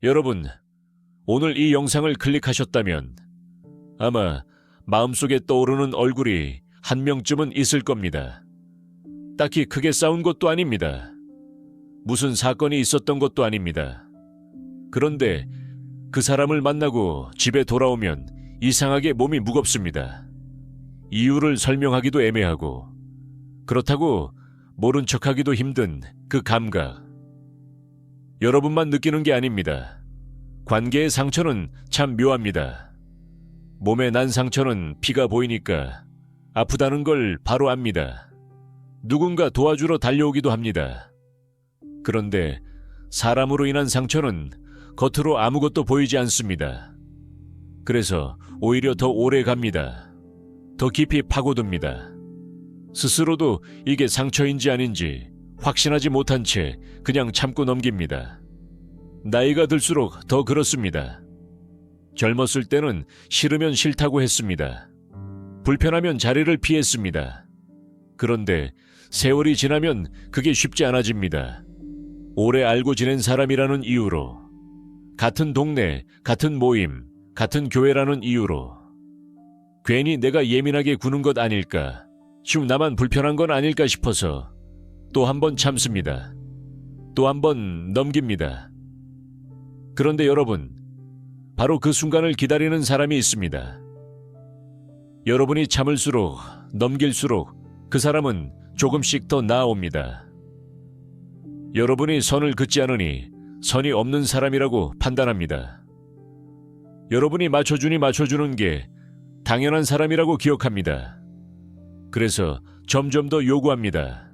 여러분, 오늘 이 영상을 클릭하셨다면 아마 마음속에 떠오르는 얼굴이 한 명쯤은 있을 겁니다. 딱히 크게 싸운 것도 아닙니다. 무슨 사건이 있었던 것도 아닙니다. 그런데 그 사람을 만나고 집에 돌아오면 이상하게 몸이 무겁습니다. 이유를 설명하기도 애매하고 그렇다고 모른 척하기도 힘든 그 감각. 여러분만 느끼는 게 아닙니다. 관계의 상처는 참 묘합니다. 몸에 난 상처는 피가 보이니까 아프다는 걸 바로 압니다. 누군가 도와주러 달려오기도 합니다. 그런데 사람으로 인한 상처는 겉으로 아무것도 보이지 않습니다. 그래서 오히려 더 오래 갑니다. 더 깊이 파고듭니다. 스스로도 이게 상처인지 아닌지 확신하지 못한 채 그냥 참고 넘깁니다. 나이가 들수록 더 그렇습니다. 젊었을 때는 싫으면 싫다고 했습니다. 불편하면 자리를 피했습니다. 그런데 세월이 지나면 그게 쉽지 않아집니다. 오래 알고 지낸 사람이라는 이유로, 같은 동네, 같은 모임, 같은 교회라는 이유로 괜히 내가 예민하게 구는 것 아닐까, 나만 불편한 건 아닐까 싶어서 또 한 번 참습니다. 또 한 번 넘깁니다. 그런데 여러분, 바로 그 순간을 기다리는 사람이 있습니다. 여러분이 참을수록, 넘길수록 그 사람은 조금씩 더 나아옵니다. 여러분이 선을 긋지 않으니 선이 없는 사람이라고 판단합니다. 여러분이 맞춰주니 맞춰주는 게 당연한 사람이라고 기억합니다. 그래서 점점 더 요구합니다.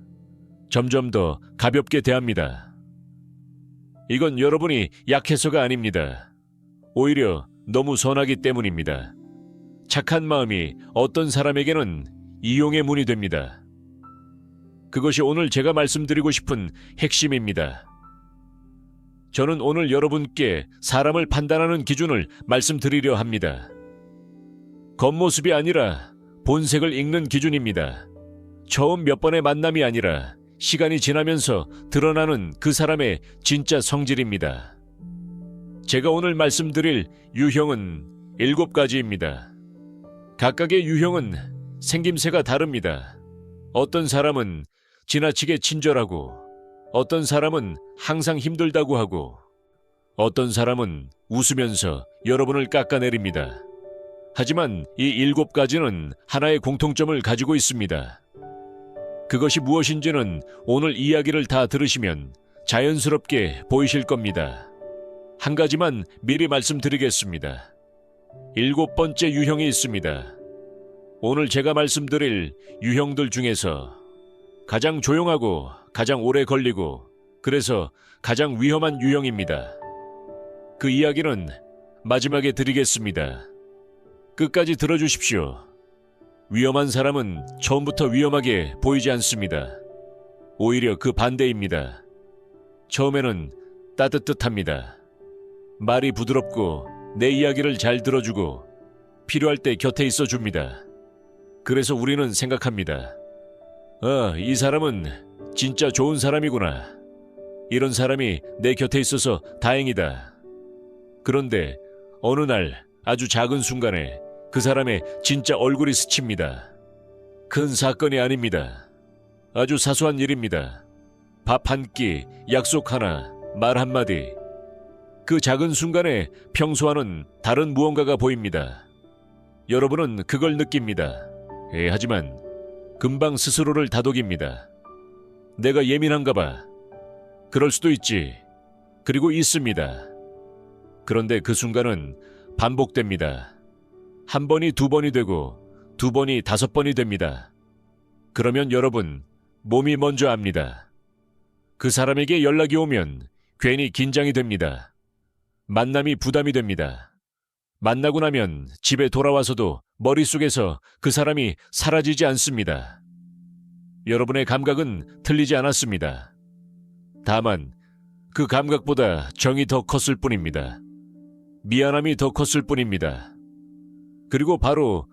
점점 더 가볍게 대합니다. 이건 여러분이 약해서가 아닙니다. 오히려 너무 선하기 때문입니다. 착한 마음이 어떤 사람에게는 이용의 문이 됩니다. 그것이 오늘 제가 말씀드리고 싶은 핵심입니다. 저는 오늘 여러분께 사람을 판단하는 기준을 말씀드리려 합니다. 겉모습이 아니라 본색을 읽는 기준입니다. 처음 몇 번의 만남이 아니라 시간이 지나면서 드러나는 그 사람의 진짜 성질입니다. 제가 오늘 말씀드릴 유형은 7가지입니다. 각각의 유형은 생김새가 다릅니다. 어떤 사람은 지나치게 친절하고, 어떤 사람은 항상 힘들다고 하고, 어떤 사람은 웃으면서 여러분을 깎아내립니다. 하지만 이 7가지는 하나의 공통점을 가지고 있습니다. 그것이 무엇인지는 오늘 이야기를 다 들으시면 자연스럽게 보이실 겁니다. 한 가지만 미리 말씀드리겠습니다. 7번째 유형이 있습니다. 오늘 제가 말씀드릴 유형들 중에서 가장 조용하고 가장 오래 걸리고 그래서 가장 위험한 유형입니다. 그 이야기는 마지막에 드리겠습니다. 끝까지 들어주십시오. 위험한 사람은 처음부터 위험하게 보이지 않습니다. 오히려 그 반대입니다. 처음에는 따뜻합니다. 말이 부드럽고 내 이야기를 잘 들어주고 필요할 때 곁에 있어줍니다. 그래서 우리는 생각합니다. 이 사람은 진짜 좋은 사람이구나. 이런 사람이 내 곁에 있어서 다행이다. 그런데 어느 날 아주 작은 순간에 그 사람의 진짜 얼굴이 스칩니다. 큰 사건이 아닙니다. 아주 사소한 일입니다. 밥 한 끼, 약속 하나, 말 한마디. 그 작은 순간에 평소와는 다른 무언가가 보입니다. 여러분은 그걸 느낍니다. 하지만 금방 스스로를 다독입니다. 내가 예민한가 봐. 그럴 수도 있지. 그리고 있습니다. 그런데 그 순간은 반복됩니다. 한 번이 2번이 되고 2번이 5번이 됩니다. 그러면 여러분, 몸이 먼저 압니다. 그 사람에게 연락이 오면 괜히 긴장이 됩니다. 만남이 부담이 됩니다. 만나고 나면 집에 돌아와서도 머릿속에서 그 사람이 사라지지 않습니다. 여러분의 감각은 틀리지 않았습니다. 다만 그 감각보다 정이 더 컸을 뿐입니다. 미안함이 더 컸을 뿐입니다. 그리고 바로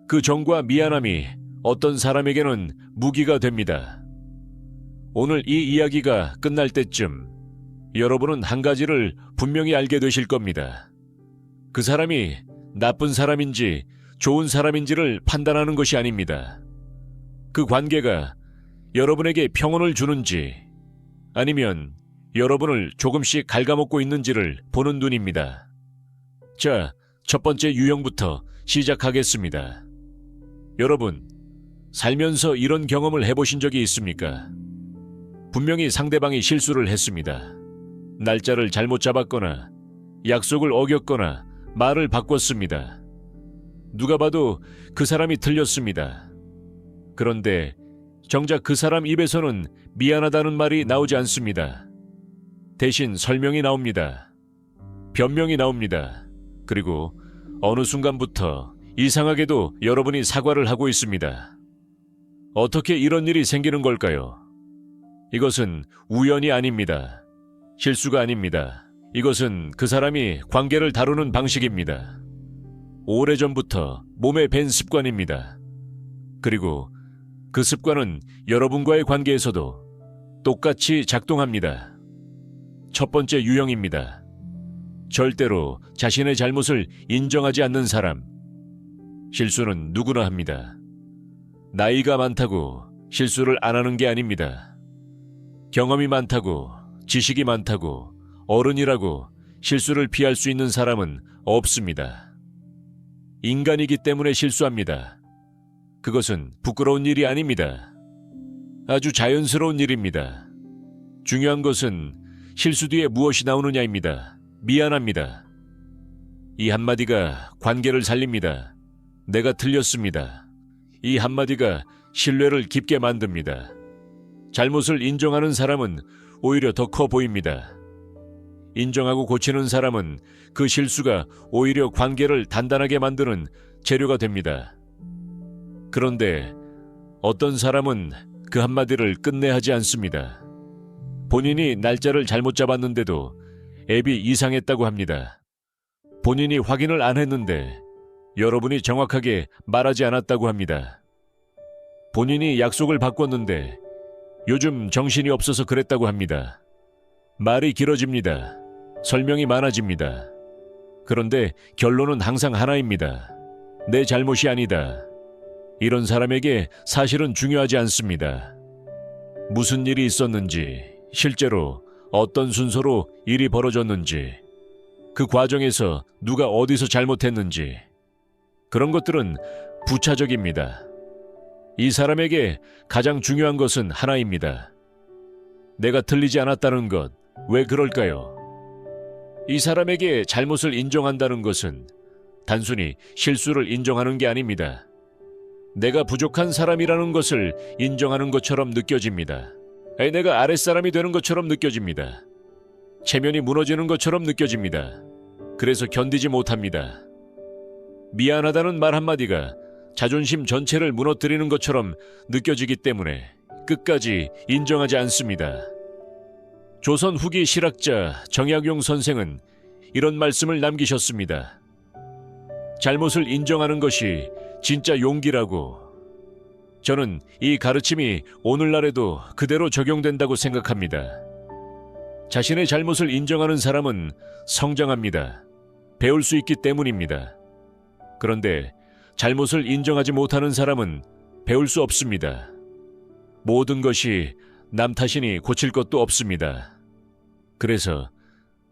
그 정과 미안함이 어떤 사람에게는 무기가 됩니다. 오늘 이 이야기가 끝날 때쯤 여러분은 한 가지를 분명히 알게 되실 겁니다. 그 사람이 나쁜 사람인지 좋은 사람인지를 판단하는 것이 아닙니다. 그 관계가 여러분에게 평온을 주는지 아니면 여러분을 조금씩 갉아먹고 있는지를 보는 눈입니다. 자, 첫 번째 유형부터 시작하겠습니다. 여러분, 살면서 이런 경험을 해보신 적이 있습니까? 분명히 상대방이 실수를 했습니다. 날짜를 잘못 잡았거나 약속을 어겼거나 말을 바꿨습니다. 누가 봐도 그 사람이 틀렸습니다. 그런데 정작 그 사람 입에서는 미안하다는 말이 나오지 않습니다. 대신 설명이 나옵니다. 변명이 나옵니다. 그리고 어느 순간부터 이상하게도 여러분이 사과를 하고 있습니다. 어떻게 이런 일이 생기는 걸까요? 이것은 우연이 아닙니다. 실수가 아닙니다. 이것은 그 사람이 관계를 다루는 방식입니다. 오래전부터 몸에 밴 습관입니다. 그리고 그 습관은 여러분과의 관계에서도 똑같이 작동합니다. 첫 번째 유형입니다. 절대로 자신의 잘못을 인정하지 않는 사람. 실수는 누구나 합니다. 나이가 많다고 실수를 안 하는 게 아닙니다. 경험이 많다고, 지식이 많다고, 어른이라고 실수를 피할 수 있는 사람은 없습니다. 인간이기 때문에 실수합니다. 그것은 부끄러운 일이 아닙니다. 아주 자연스러운 일입니다. 중요한 것은 실수 뒤에 무엇이 나오느냐입니다. 미안합니다. 이 한마디가 관계를 살립니다. 내가 틀렸습니다. 이 한마디가 신뢰를 깊게 만듭니다. 잘못을 인정하는 사람은 오히려 더 커 보입니다. 인정하고 고치는 사람은 그 실수가 오히려 관계를 단단하게 만드는 재료가 됩니다. 그런데 어떤 사람은 그 한마디를 끝내 하지 않습니다. 본인이 날짜를 잘못 잡았는데도 앱이 이상했다고 합니다. 본인이 확인을 안 했는데 여러분이 정확하게 말하지 않았다고 합니다. 본인이 약속을 바꿨는데 요즘 정신이 없어서 그랬다고 합니다. 말이 길어집니다. 설명이 많아집니다. 그런데 결론은 항상 하나입니다. 내 잘못이 아니다. 이런 사람에게 사실은 중요하지 않습니다. 무슨 일이 있었는지, 실제로 어떤 순서로 일이 벌어졌는지, 그 과정에서 누가 어디서 잘못했는지, 그런 것들은 부차적입니다. 이 사람에게 가장 중요한 것은 하나입니다. 내가 틀리지 않았다는 것, 왜 그럴까요? 이 사람에게 잘못을 인정한다는 것은 단순히 실수를 인정하는 게 아닙니다. 내가 부족한 사람이라는 것을 인정하는 것처럼 느껴집니다. 내가 아랫사람이 되는 것처럼 느껴집니다. 체면이 무너지는 것처럼 느껴집니다. 그래서 견디지 못합니다. 미안하다는 말 한마디가 자존심 전체를 무너뜨리는 것처럼 느껴지기 때문에 끝까지 인정하지 않습니다. 조선 후기 실학자 정약용 선생은 이런 말씀을 남기셨습니다. 잘못을 인정하는 것이 진짜 용기라고. 저는 이 가르침이 오늘날에도 그대로 적용된다고 생각합니다. 자신의 잘못을 인정하는 사람은 성장합니다. 배울 수 있기 때문입니다. 그런데 잘못을 인정하지 못하는 사람은 배울 수 없습니다. 모든 것이 남 탓이니 고칠 것도 없습니다. 그래서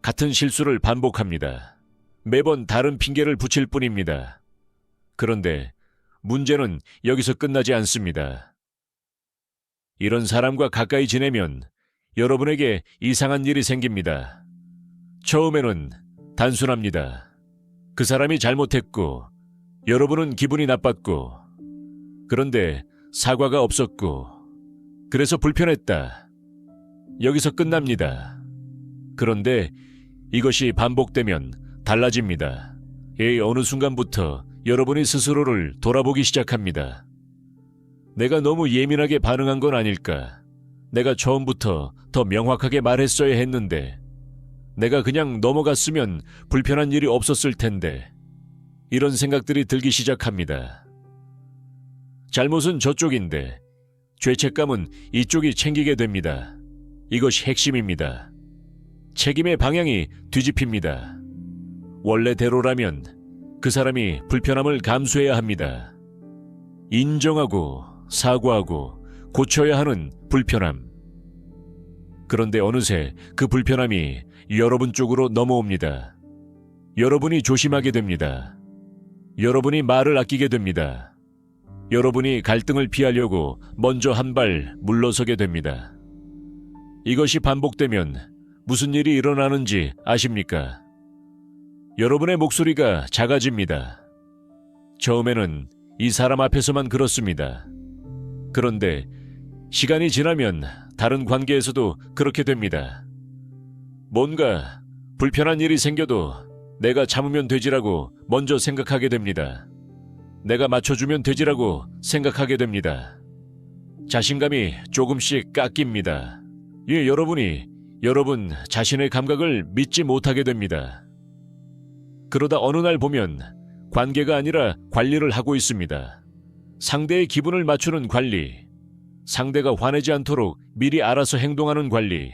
같은 실수를 반복합니다. 매번 다른 핑계를 붙일 뿐입니다. 그런데 문제는 여기서 끝나지 않습니다. 이런 사람과 가까이 지내면 여러분에게 이상한 일이 생깁니다. 처음에는 단순합니다. 그 사람이 잘못했고 여러분은 기분이 나빴고 그런데 사과가 없었고 그래서 불편했다. 여기서 끝납니다. 그런데 이것이 반복되면 달라집니다. 어느 순간부터 여러분이 스스로를 돌아보기 시작합니다. 내가 너무 예민하게 반응한 건 아닐까? 내가 처음부터 더 명확하게 말했어야 했는데 내가 그냥 넘어갔으면 불편한 일이 없었을 텐데 이런 생각들이 들기 시작합니다. 잘못은 저쪽인데 죄책감은 이쪽이 챙기게 됩니다. 이것이 핵심입니다. 책임의 방향이 뒤집힙니다. 원래대로라면 그 사람이 불편함을 감수해야 합니다. 인정하고 사과하고 고쳐야 하는 불편함. 그런데 어느새 그 불편함이 여러분 쪽으로 넘어옵니다. 여러분이 조심하게 됩니다. 여러분이 말을 아끼게 됩니다. 여러분이 갈등을 피하려고 먼저 한 발 물러서게 됩니다. 이것이 반복되면 무슨 일이 일어나는지 아십니까? 여러분의 목소리가 작아집니다. 처음에는 이 사람 앞에서만 그렇습니다. 그런데 시간이 지나면 다른 관계에서도 그렇게 됩니다. 뭔가 불편한 일이 생겨도 내가 참으면 되지라고 먼저 생각하게 됩니다. 내가 맞춰주면 되지라고 생각하게 됩니다. 자신감이 조금씩 깎입니다. 여러분 자신의 감각을 믿지 못하게 됩니다. 그러다 어느 날 보면 관계가 아니라 관리를 하고 있습니다. 상대의 기분을 맞추는 관리, 상대가 화내지 않도록 미리 알아서 행동하는 관리,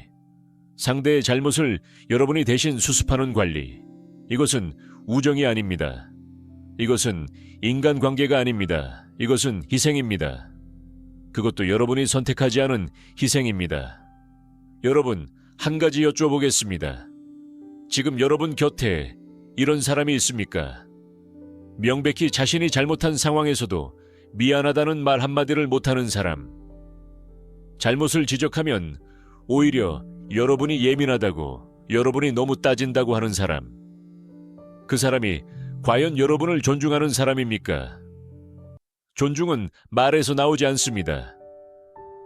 상대의 잘못을 여러분이 대신 수습하는 관리. 이것은 우정이 아닙니다. 이것은 인간관계가 아닙니다. 이것은 희생입니다. 그것도 여러분이 선택하지 않은 희생입니다. 여러분, 한 가지 여쭤보겠습니다. 지금 여러분 곁에 이런 사람이 있습니까? 명백히 자신이 잘못한 상황에서도 미안하다는 말 한마디를 못하는 사람. 잘못을 지적하면 오히려 여러분이 예민하다고, 여러분이 너무 따진다고 하는 사람. 그 사람이 과연 여러분을 존중하는 사람입니까? 존중은 말에서 나오지 않습니다.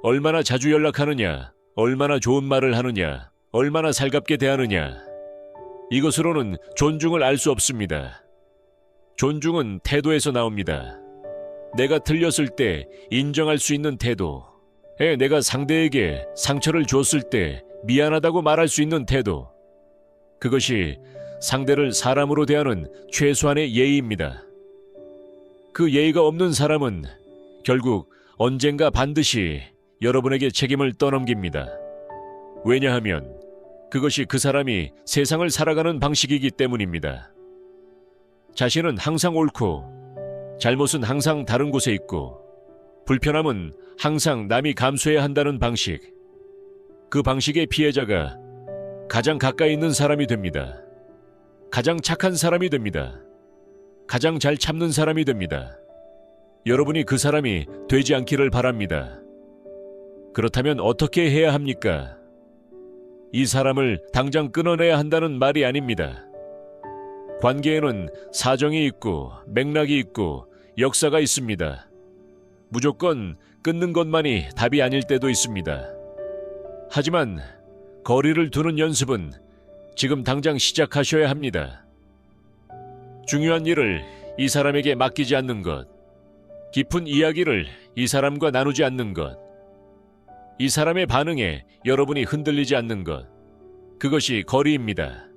얼마나 자주 연락하느냐, 얼마나 좋은 말을 하느냐, 얼마나 살갑게 대하느냐. 이것으로는 존중을 알 수 없습니다. 존중은 태도에서 나옵니다. 내가 틀렸을 때 인정할 수 있는 태도. 내가 상대에게 상처를 줬을 때 미안하다고 말할 수 있는 태도. 그것이 상대를 사람으로 대하는 최소한의 예의입니다. 그 예의가 없는 사람은 결국 언젠가 반드시 여러분에게 책임을 떠넘깁니다. 왜냐하면 그것이 그 사람이 세상을 살아가는 방식이기 때문입니다. 자신은 항상 옳고 잘못은 항상 다른 곳에 있고 불편함은 항상 남이 감수해야 한다는 방식. 그 방식의 피해자가 가장 가까이 있는 사람이 됩니다. 가장 착한 사람이 됩니다. 가장 잘 참는 사람이 됩니다. 여러분이 그 사람이 되지 않기를 바랍니다. 그렇다면 어떻게 해야 합니까? 이 사람을 당장 끊어내야 한다는 말이 아닙니다. 관계에는 사정이 있고 맥락이 있고 역사가 있습니다. 무조건 끊는 것만이 답이 아닐 때도 있습니다. 하지만 거리를 두는 연습은 지금 당장 시작하셔야 합니다. 중요한 일을 이 사람에게 맡기지 않는 것, 깊은 이야기를 이 사람과 나누지 않는 것, 이 사람의 반응에 여러분이 흔들리지 않는 것, 그것이 거리입니다.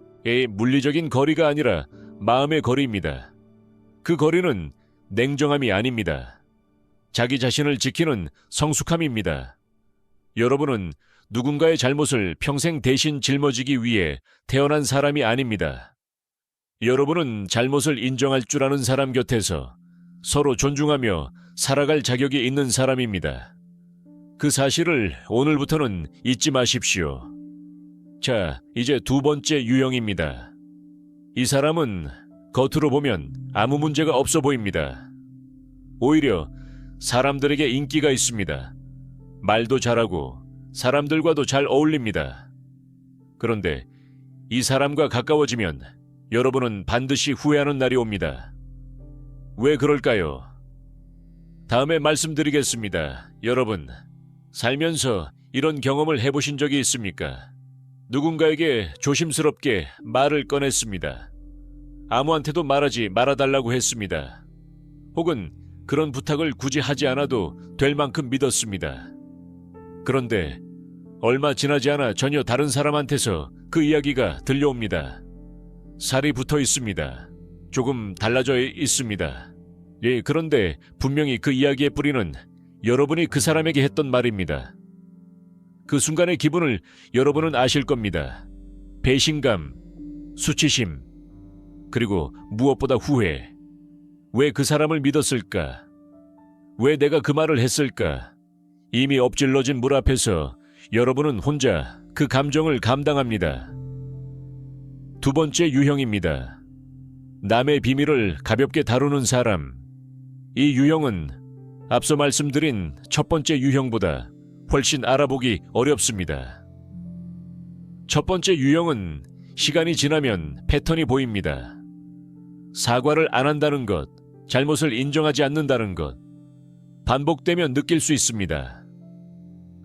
물리적인 거리가 아니라 마음의 거리입니다. 그 거리는 냉정함이 아닙니다. 자기 자신을 지키는 성숙함입니다. 여러분은 누군가의 잘못을 평생 대신 짊어지기 위해 태어난 사람이 아닙니다. 여러분은 잘못을 인정할 줄 아는 사람 곁에서 서로 존중하며 살아갈 자격이 있는 사람입니다. 그 사실을 오늘부터는 잊지 마십시오. 자, 이제 두 번째 유형입니다. 이 사람은 겉으로 보면 아무 문제가 없어 보입니다. 오히려 사람들에게 인기가 있습니다. 말도 잘하고 사람들과도 잘 어울립니다. 그런데 이 사람과 가까워지면 여러분은 반드시 후회하는 날이 옵니다. 왜 그럴까요? 다음에 말씀드리겠습니다. 여러분, 살면서 이런 경험을 해보신 적이 있습니까? 누군가에게 조심스럽게 말을 꺼냈습니다. 아무한테도 말하지 말아달라고 했습니다. 혹은 그런 부탁을 굳이 하지 않아도 될 만큼 믿었습니다. 그런데 얼마 지나지 않아 전혀 다른 사람한테서 그 이야기가 들려옵니다. 살이 붙어 있습니다. 조금 달라져 있습니다. 그런데 분명히 그 이야기의 뿌리는 여러분이 그 사람에게 했던 말입니다. 그 순간의 기분을 여러분은 아실 겁니다. 배신감, 수치심, 그리고 무엇보다 후회. 왜 그 사람을 믿었을까? 왜 내가 그 말을 했을까? 이미 엎질러진 물 앞에서 여러분은 혼자 그 감정을 감당합니다. 두 번째 유형입니다. 남의 비밀을 가볍게 다루는 사람. 이 유형은 앞서 말씀드린 첫 번째 유형보다 훨씬 알아보기 어렵습니다. 첫 번째 유형은 시간이 지나면 패턴이 보입니다. 사과를 안 한다는 것, 잘못을 인정하지 않는다는 것, 반복되면 느낄 수 있습니다.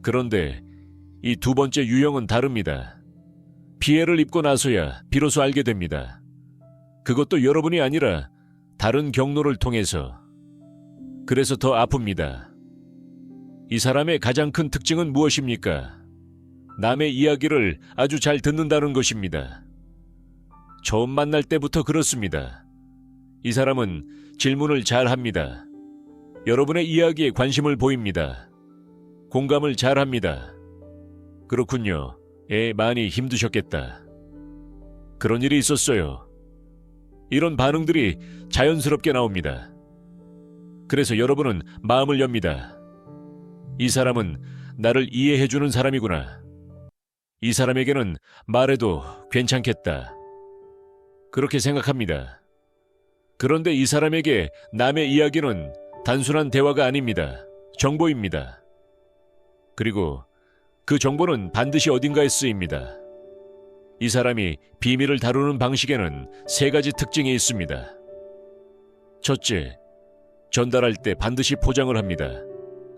그런데 이 두 번째 유형은 다릅니다. 피해를 입고 나서야 비로소 알게 됩니다. 그것도 여러분이 아니라 다른 경로를 통해서. 그래서 더 아픕니다. 이 사람의 가장 큰 특징은 무엇입니까? 남의 이야기를 아주 잘 듣는다는 것입니다. 처음 만날 때부터 그렇습니다. 이 사람은 질문을 잘 합니다. 여러분의 이야기에 관심을 보입니다. 공감을 잘 합니다. 그렇군요. 많이 힘드셨겠다. 그런 일이 있었어요. 이런 반응들이 자연스럽게 나옵니다. 그래서 여러분은 마음을 엽니다. 이 사람은 나를 이해해주는 사람이구나. 이 사람에게는 말해도 괜찮겠다. 그렇게 생각합니다. 그런데 이 사람에게 남의 이야기는 단순한 대화가 아닙니다. 정보입니다. 그리고 그 정보는 반드시 어딘가에 쓰입니다. 이 사람이 비밀을 다루는 방식에는 세 가지 특징이 있습니다. 첫째, 전달할 때 반드시 포장을 합니다.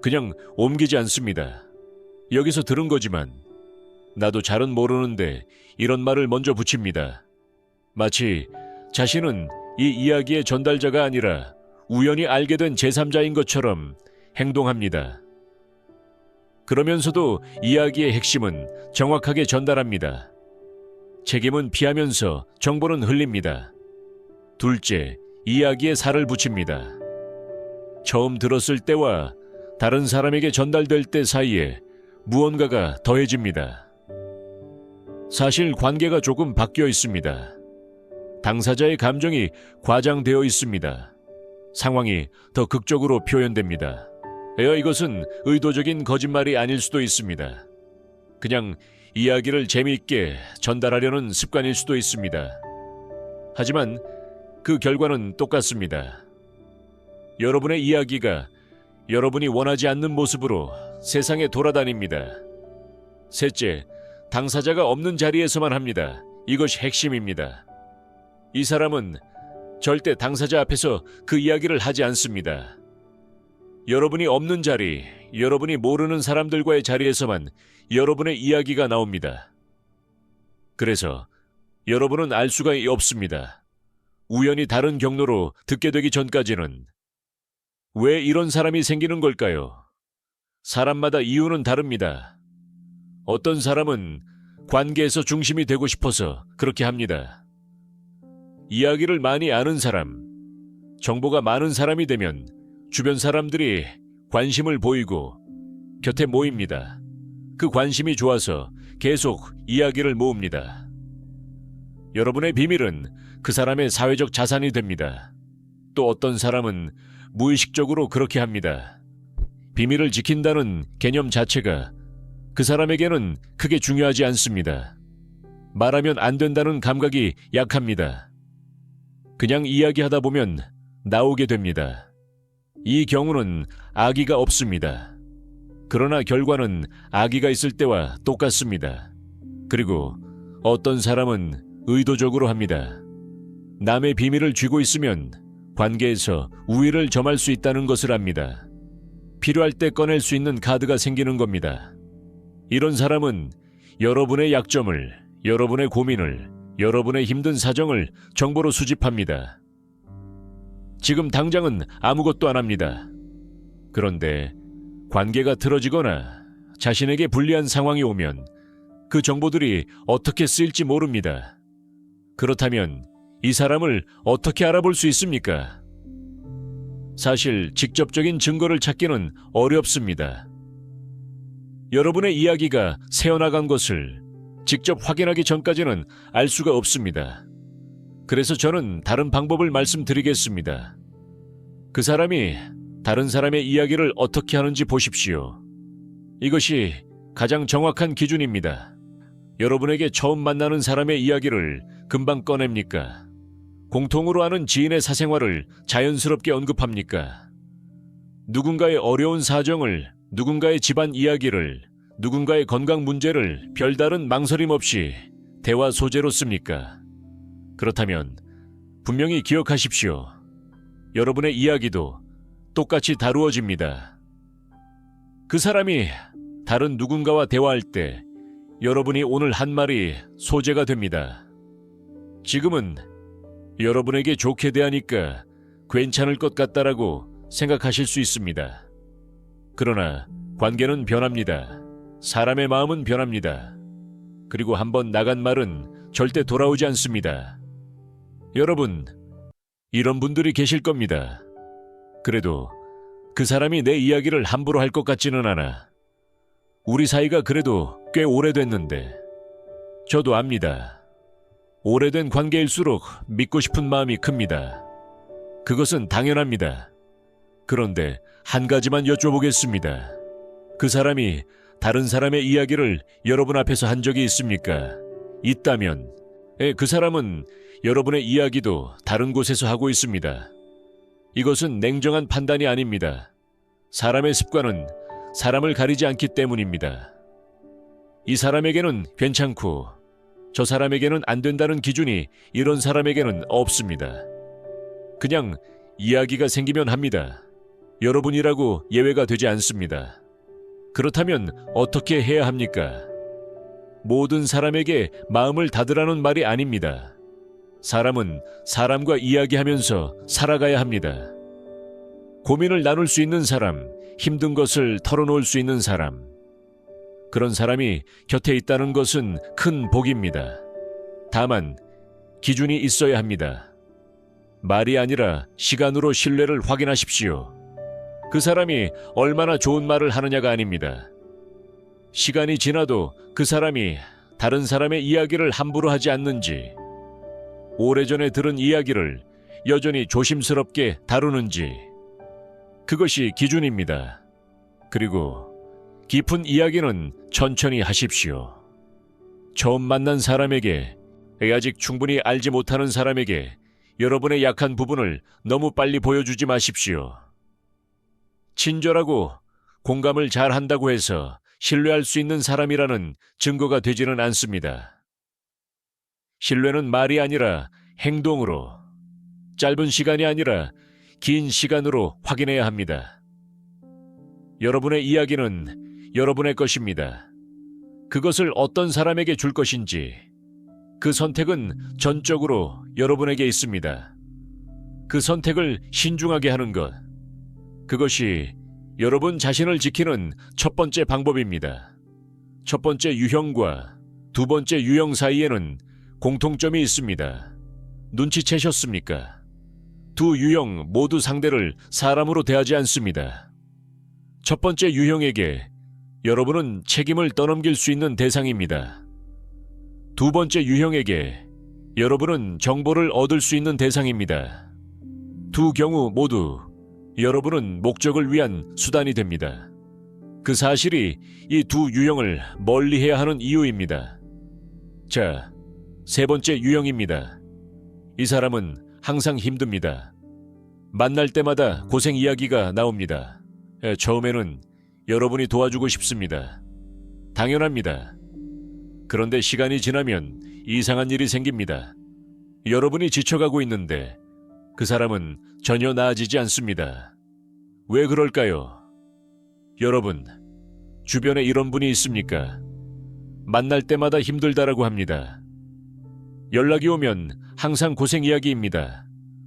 그냥 옮기지 않습니다. 여기서 들은 거지만 나도 잘은 모르는데 이런 말을 먼저 붙입니다. 마치 자신은 이 이야기의 전달자가 아니라 우연히 알게 된 제3자인 것처럼 행동합니다. 그러면서도 이야기의 핵심은 정확하게 전달합니다. 책임은 피하면서 정보는 흘립니다. 둘째, 이야기에 살을 붙입니다. 처음 들었을 때와 다른 사람에게 전달될 때 사이에 무언가가 더해집니다. 사실 관계가 조금 바뀌어 있습니다. 당사자의 감정이 과장되어 있습니다. 상황이 더 극적으로 표현됩니다. 이것은 의도적인 거짓말이 아닐 수도 있습니다. 그냥 이야기를 재미있게 전달하려는 습관일 수도 있습니다. 하지만 그 결과는 똑같습니다. 여러분의 이야기가 여러분이 원하지 않는 모습으로 세상에 돌아다닙니다. 셋째, 당사자가 없는 자리에서만 합니다. 이것이 핵심입니다. 이 사람은 절대 당사자 앞에서 그 이야기를 하지 않습니다. 여러분이 없는 자리, 여러분이 모르는 사람들과의 자리에서만 여러분의 이야기가 나옵니다. 그래서 여러분은 알 수가 없습니다. 우연히 다른 경로로 듣게 되기 전까지는. 왜 이런 사람이 생기는 걸까요? 사람마다 이유는 다릅니다. 어떤 사람은 관계에서 중심이 되고 싶어서 그렇게 합니다. 이야기를 많이 아는 사람, 정보가 많은 사람이 되면 주변 사람들이 관심을 보이고 곁에 모입니다. 그 관심이 좋아서 계속 이야기를 모읍니다. 여러분의 비밀은 그 사람의 사회적 자산이 됩니다. 또 어떤 사람은 무의식적으로 그렇게 합니다. 비밀을 지킨다는 개념 자체가 그 사람에게는 크게 중요하지 않습니다. 말하면 안 된다는 감각이 약합니다. 그냥 이야기하다 보면 나오게 됩니다. 이 경우는 악의가 없습니다. 그러나 결과는 악의가 있을 때와 똑같습니다. 그리고 어떤 사람은 의도적으로 합니다. 남의 비밀을 쥐고 있으면 관계에서 우위를 점할 수 있다는 것을 압니다. 필요할 때 꺼낼 수 있는 카드가 생기는 겁니다. 이런 사람은 여러분의 약점을, 여러분의 고민을, 여러분의 힘든 사정을 정보로 수집합니다. 지금 당장은 아무것도 안 합니다. 그런데 관계가 틀어지거나 자신에게 불리한 상황이 오면 그 정보들이 어떻게 쓰일지 모릅니다. 그렇다면 이 사람을 어떻게 알아볼 수 있습니까? 사실 직접적인 증거를 찾기는 어렵습니다. 여러분의 이야기가 새어나간 것을 직접 확인하기 전까지는 알 수가 없습니다. 그래서 저는 다른 방법을 말씀드리겠습니다. 그 사람이 다른 사람의 이야기를 어떻게 하는지 보십시오. 이것이 가장 정확한 기준입니다. 여러분에게 처음 만나는 사람의 이야기를 금방 꺼냅니까? 공통으로 아는 지인의 사생활을 자연스럽게 언급합니까? 누군가의 어려운 사정을, 누군가의 집안 이야기를, 누군가의 건강 문제를 별다른 망설임 없이 대화 소재로 씁니까? 그렇다면 분명히 기억하십시오. 여러분의 이야기도 똑같이 다루어집니다. 그 사람이 다른 누군가와 대화할 때 여러분이 오늘 한 말이 소재가 됩니다. 지금은 여러분에게 좋게 대하니까 괜찮을 것 같다라고 생각하실 수 있습니다. 그러나 관계는 변합니다. 사람의 마음은 변합니다. 그리고 한번 나간 말은 절대 돌아오지 않습니다. 여러분, 이런 분들이 계실 겁니다. 그래도 그 사람이 내 이야기를 함부로 할 것 같지는 않아. 우리 사이가 그래도 꽤 오래됐는데. 저도 압니다. 오래된 관계일수록 믿고 싶은 마음이 큽니다. 그것은 당연합니다. 그런데 한 가지만 여쭤보겠습니다. 그 사람이 다른 사람의 이야기를 여러분 앞에서 한 적이 있습니까? 있다면, 그 사람은 여러분의 이야기도 다른 곳에서 하고 있습니다. 이것은 냉정한 판단이 아닙니다. 사람의 습관은 사람을 가리지 않기 때문입니다. 이 사람에게는 괜찮고 저 사람에게는 안 된다는 기준이 이런 사람에게는 없습니다. 그냥 이야기가 생기면 합니다. 여러분이라고 예외가 되지 않습니다. 그렇다면 어떻게 해야 합니까? 모든 사람에게 마음을 닫으라는 말이 아닙니다. 사람은 사람과 이야기하면서 살아가야 합니다. 고민을 나눌 수 있는 사람, 힘든 것을 털어놓을 수 있는 사람, 그런 사람이 곁에 있다는 것은 큰 복입니다. 다만 기준이 있어야 합니다. 말이 아니라 시간으로 신뢰를 확인하십시오. 그 사람이 얼마나 좋은 말을 하느냐가 아닙니다. 시간이 지나도 그 사람이 다른 사람의 이야기를 함부로 하지 않는지, 오래전에 들은 이야기를 여전히 조심스럽게 다루는지, 그것이 기준입니다. 그리고 깊은 이야기는 천천히 하십시오. 처음 만난 사람에게, 아직 충분히 알지 못하는 사람에게 여러분의 약한 부분을 너무 빨리 보여주지 마십시오. 친절하고 공감을 잘 한다고 해서 신뢰할 수 있는 사람이라는 증거가 되지는 않습니다. 신뢰는 말이 아니라 행동으로, 짧은 시간이 아니라 긴 시간으로 확인해야 합니다. 여러분의 이야기는 여러분의 것입니다. 그것을 어떤 사람에게 줄 것인지, 그 선택은 전적으로 여러분에게 있습니다. 그 선택을 신중하게 하는 것, 그것이 여러분 자신을 지키는 첫 번째 방법입니다. 첫 번째 유형과 두 번째 유형 사이에는 공통점이 있습니다. 눈치채셨습니까? 두 유형 모두 상대를 사람으로 대하지 않습니다. 첫 번째 유형에게 여러분은 책임을 떠넘길 수 있는 대상입니다. 두 번째 유형에게 여러분은 정보를 얻을 수 있는 대상입니다. 두 경우 모두 여러분은 목적을 위한 수단이 됩니다. 그 사실이 이 두 유형을 멀리해야 하는 이유입니다. 자, 세 번째 유형입니다. 이 사람은 항상 힘듭니다. 만날 때마다 고생 이야기가 나옵니다. 처음에는 여러분이 도와주고 싶습니다. 당연합니다. 그런데 시간이 지나면 이상한 일이 생깁니다. 여러분이 지쳐가고 있는데 그 사람은 전혀 나아지지 않습니다. 왜 그럴까요? 여러분, 주변에 이런 분이 있습니까? 만날 때마다 힘들다라고 합니다. 연락이 오면 항상 고생 이야기입니다.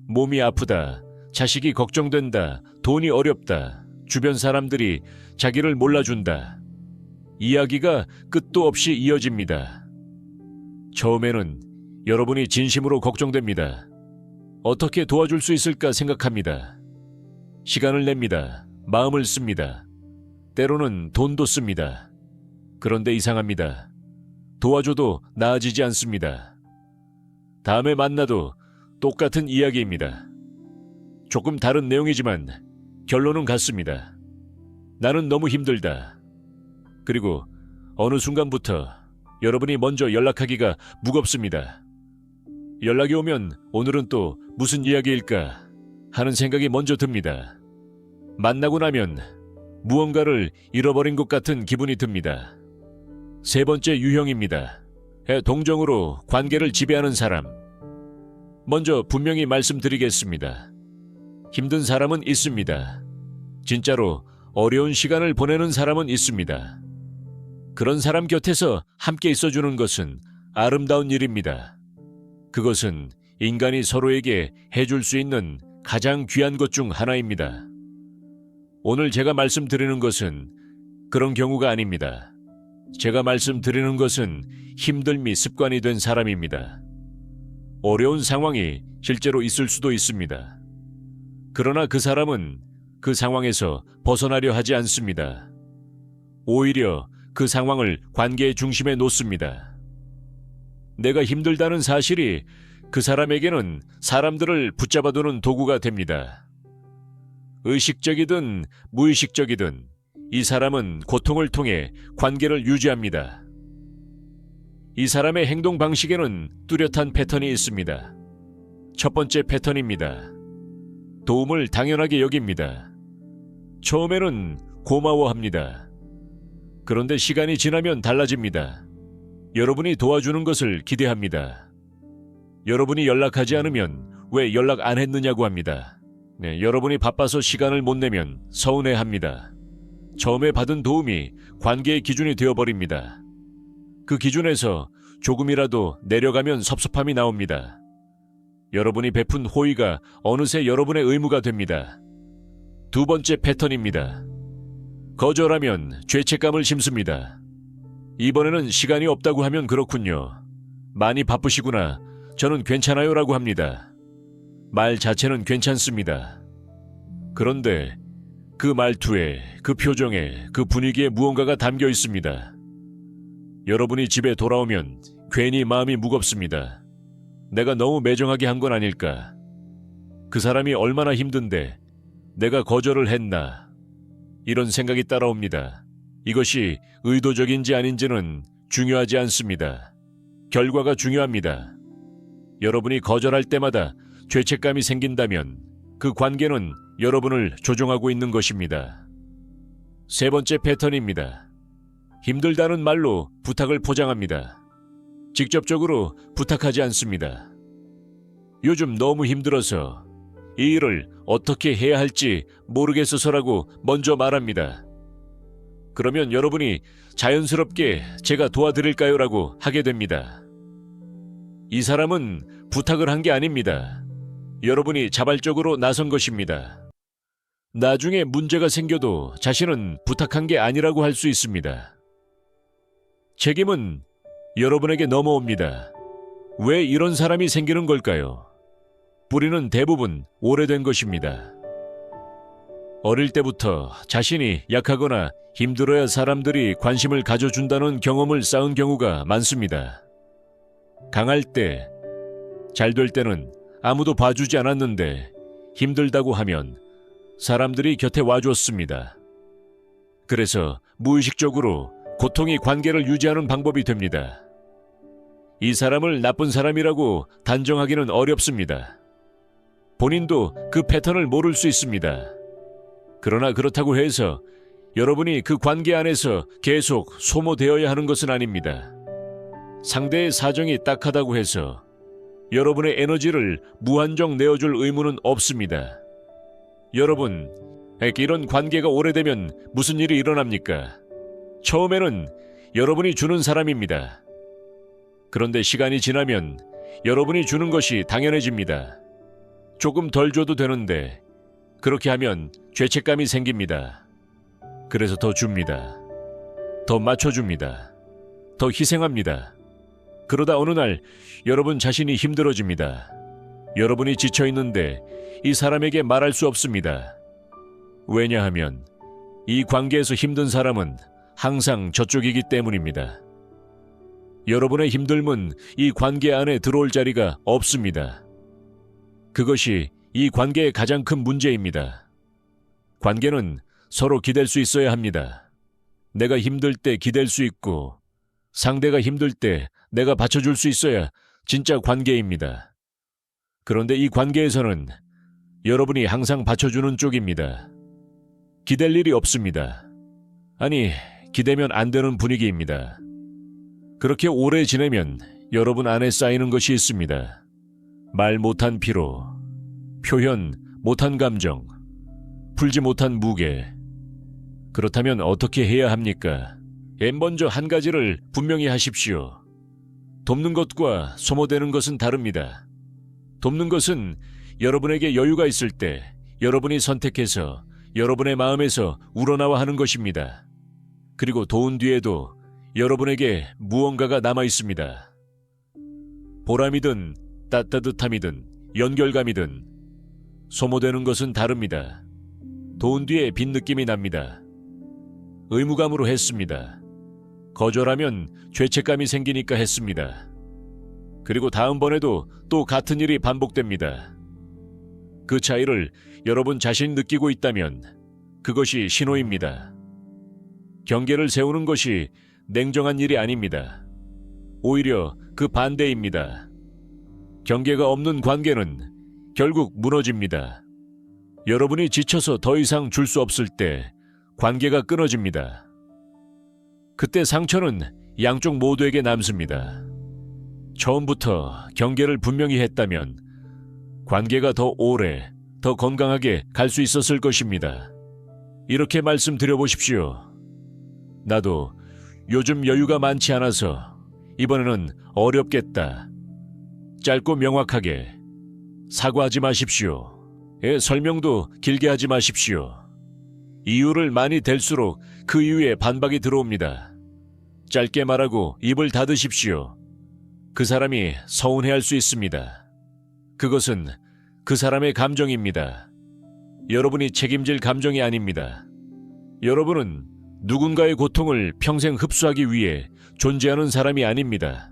몸이 아프다, 자식이 걱정된다, 돈이 어렵다, 주변 사람들이 자기를 몰라준다. 이야기가 끝도 없이 이어집니다. 처음에는 여러분이 진심으로 걱정됩니다. 어떻게 도와줄 수 있을까 생각합니다. 시간을 냅니다. 마음을 씁니다. 때로는 돈도 씁니다. 그런데 이상합니다. 도와줘도 나아지지 않습니다. 다음에 만나도 똑같은 이야기입니다. 조금 다른 내용이지만 결론은 같습니다. 나는 너무 힘들다. 그리고 어느 순간부터 여러분이 먼저 연락하기가 무겁습니다. 연락이 오면 오늘은 또 무슨 이야기일까 하는 생각이 먼저 듭니다. 만나고 나면 무언가를 잃어버린 것 같은 기분이 듭니다. 세 번째 유형입니다. 동정으로 관계를 지배하는 사람. 먼저 분명히 말씀드리겠습니다. 힘든 사람은 있습니다. 진짜로 어려운 시간을 보내는 사람은 있습니다. 그런 사람 곁에서 함께 있어주는 것은 아름다운 일입니다. 그것은 인간이 서로에게 해줄 수 있는 가장 귀한 것 중 하나입니다. 오늘 제가 말씀드리는 것은 그런 경우가 아닙니다. 제가 말씀드리는 것은 힘듦이 습관이 된 사람입니다. 어려운 상황이 실제로 있을 수도 있습니다. 그러나 그 사람은 그 상황에서 벗어나려 하지 않습니다. 오히려 그 상황을 관계의 중심에 놓습니다. 내가 힘들다는 사실이 그 사람에게는 사람들을 붙잡아두는 도구가 됩니다. 의식적이든 무의식적이든 이 사람은 고통을 통해 관계를 유지합니다. 이 사람의 행동 방식에는 뚜렷한 패턴이 있습니다. 첫 번째 패턴입니다. 도움을 당연하게 여깁니다. 처음에는 고마워합니다. 그런데 시간이 지나면 달라집니다. 여러분이 도와주는 것을 기대합니다. 여러분이 연락하지 않으면 왜 연락 안 했느냐고 합니다. 여러분이 바빠서 시간을 못 내면 서운해합니다. 처음에 받은 도움이 관계의 기준이 되어버립니다. 그 기준에서 조금이라도 내려가면 섭섭함이 나옵니다. 여러분이 베푼 호의가 어느새 여러분의 의무가 됩니다. 두 번째 패턴입니다. 거절하면 죄책감을 심습니다. 이번에는 시간이 없다고 하면 그렇군요. 많이 바쁘시구나. 저는 괜찮아요라고 합니다. 말 자체는 괜찮습니다. 그런데 그 말투에, 그 표정에, 그 분위기에 무언가가 담겨 있습니다. 여러분이 집에 돌아오면 괜히 마음이 무겁습니다. 내가 너무 매정하게 한 건 아닐까? 그 사람이 얼마나 힘든데 내가 거절을 했나? 이런 생각이 따라옵니다. 이것이 의도적인지 아닌지는 중요하지 않습니다. 결과가 중요합니다. 여러분이 거절할 때마다 죄책감이 생긴다면 그 관계는 여러분을 조종하고 있는 것입니다. 세 번째 패턴입니다. 힘들다는 말로 부탁을 포장합니다. 직접적으로 부탁하지 않습니다. 요즘 너무 힘들어서 이 일을 어떻게 해야 할지 모르겠어서라고 먼저 말합니다. 그러면 여러분이 자연스럽게 제가 도와드릴까요? 라고 하게 됩니다. 이 사람은 부탁을 한 게 아닙니다. 여러분이 자발적으로 나선 것입니다. 나중에 문제가 생겨도 자신은 부탁한 게 아니라고 할 수 있습니다. 책임은 여러분에게 넘어옵니다. 왜 이런 사람이 생기는 걸까요? 뿌리는 대부분 오래된 것입니다. 어릴 때부터 자신이 약하거나 힘들어야 사람들이 관심을 가져준다는 경험을 쌓은 경우가 많습니다. 강할 때, 잘 될 때는 아무도 봐주지 않았는데 힘들다고 하면 사람들이 곁에 와줬습니다. 그래서 무의식적으로 고통이 관계를 유지하는 방법이 됩니다. 이 사람을 나쁜 사람이라고 단정하기는 어렵습니다. 본인도 그 패턴을 모를 수 있습니다. 그러나 그렇다고 해서 여러분이 그 관계 안에서 계속 소모되어야 하는 것은 아닙니다. 상대의 사정이 딱하다고 해서 여러분의 에너지를 무한정 내어줄 의무는 없습니다. 여러분, 이런 관계가 오래되면 무슨 일이 일어납니까? 처음에는 여러분이 주는 사람입니다. 그런데 시간이 지나면 여러분이 주는 것이 당연해집니다. 조금 덜 줘도 되는데 그렇게 하면 죄책감이 생깁니다. 그래서 더 줍니다. 더 맞춰줍니다. 더 희생합니다. 그러다 어느 날 여러분 자신이 힘들어집니다. 여러분이 지쳐있는데 이 사람에게 말할 수 없습니다. 왜냐하면 이 관계에서 힘든 사람은 항상 저쪽이기 때문입니다. 여러분의 힘듦은 이 관계 안에 들어올 자리가 없습니다. 그것이 이 관계의 가장 큰 문제입니다. 관계는 서로 기댈 수 있어야 합니다. 내가 힘들 때 기댈 수 있고 상대가 힘들 때 내가 받쳐줄 수 있어야 진짜 관계입니다. 그런데 이 관계에서는 여러분이 항상 받쳐주는 쪽입니다. 기댈 일이 없습니다. 아니, 기대면 안 되는 분위기입니다. 그렇게 오래 지내면 여러분 안에 쌓이는 것이 있습니다. 말 못한 피로, 표현 못한 감정, 풀지 못한 무게. 그렇다면 어떻게 해야 합니까? 먼저 한 가지를 분명히 하십시오. 돕는 것과 소모되는 것은 다릅니다. 돕는 것은 여러분에게 여유가 있을 때 여러분이 선택해서 여러분의 마음에서 우러나와 하는 것입니다. 그리고 도운 뒤에도 여러분에게 무언가가 남아 있습니다. 보람이든 따뜻함이든 연결감이든 소모되는 것은 다릅니다. 도운 뒤에 빈 느낌이 납니다. 의무감으로 했습니다. 거절하면 죄책감이 생기니까 했습니다. 그리고 다음번에도 또 같은 일이 반복됩니다. 그 차이를 여러분 자신이 느끼고 있다면 그것이 신호입니다. 경계를 세우는 것이 냉정한 일이 아닙니다. 오히려 그 반대입니다. 경계가 없는 관계는 결국 무너집니다. 여러분이 지쳐서 더 이상 줄 수 없을 때 관계가 끊어집니다. 그때 상처는 양쪽 모두에게 남습니다. 처음부터 경계를 분명히 했다면 관계가 더 오래, 더 건강하게 갈 수 있었을 것입니다. 이렇게 말씀드려 보십시오. 나도 요즘 여유가 많지 않아서 이번에는 어렵겠다. 짧고 명확하게 사과하지 마십시오. 설명도 길게 하지 마십시오. 이유를 많이 댈수록 그 이유에 반박이 들어옵니다. 짧게 말하고 입을 닫으십시오. 그 사람이 서운해할 수 있습니다. 그것은 그 사람의 감정입니다. 여러분이 책임질 감정이 아닙니다. 여러분은 누군가의 고통을 평생 흡수하기 위해 존재하는 사람이 아닙니다.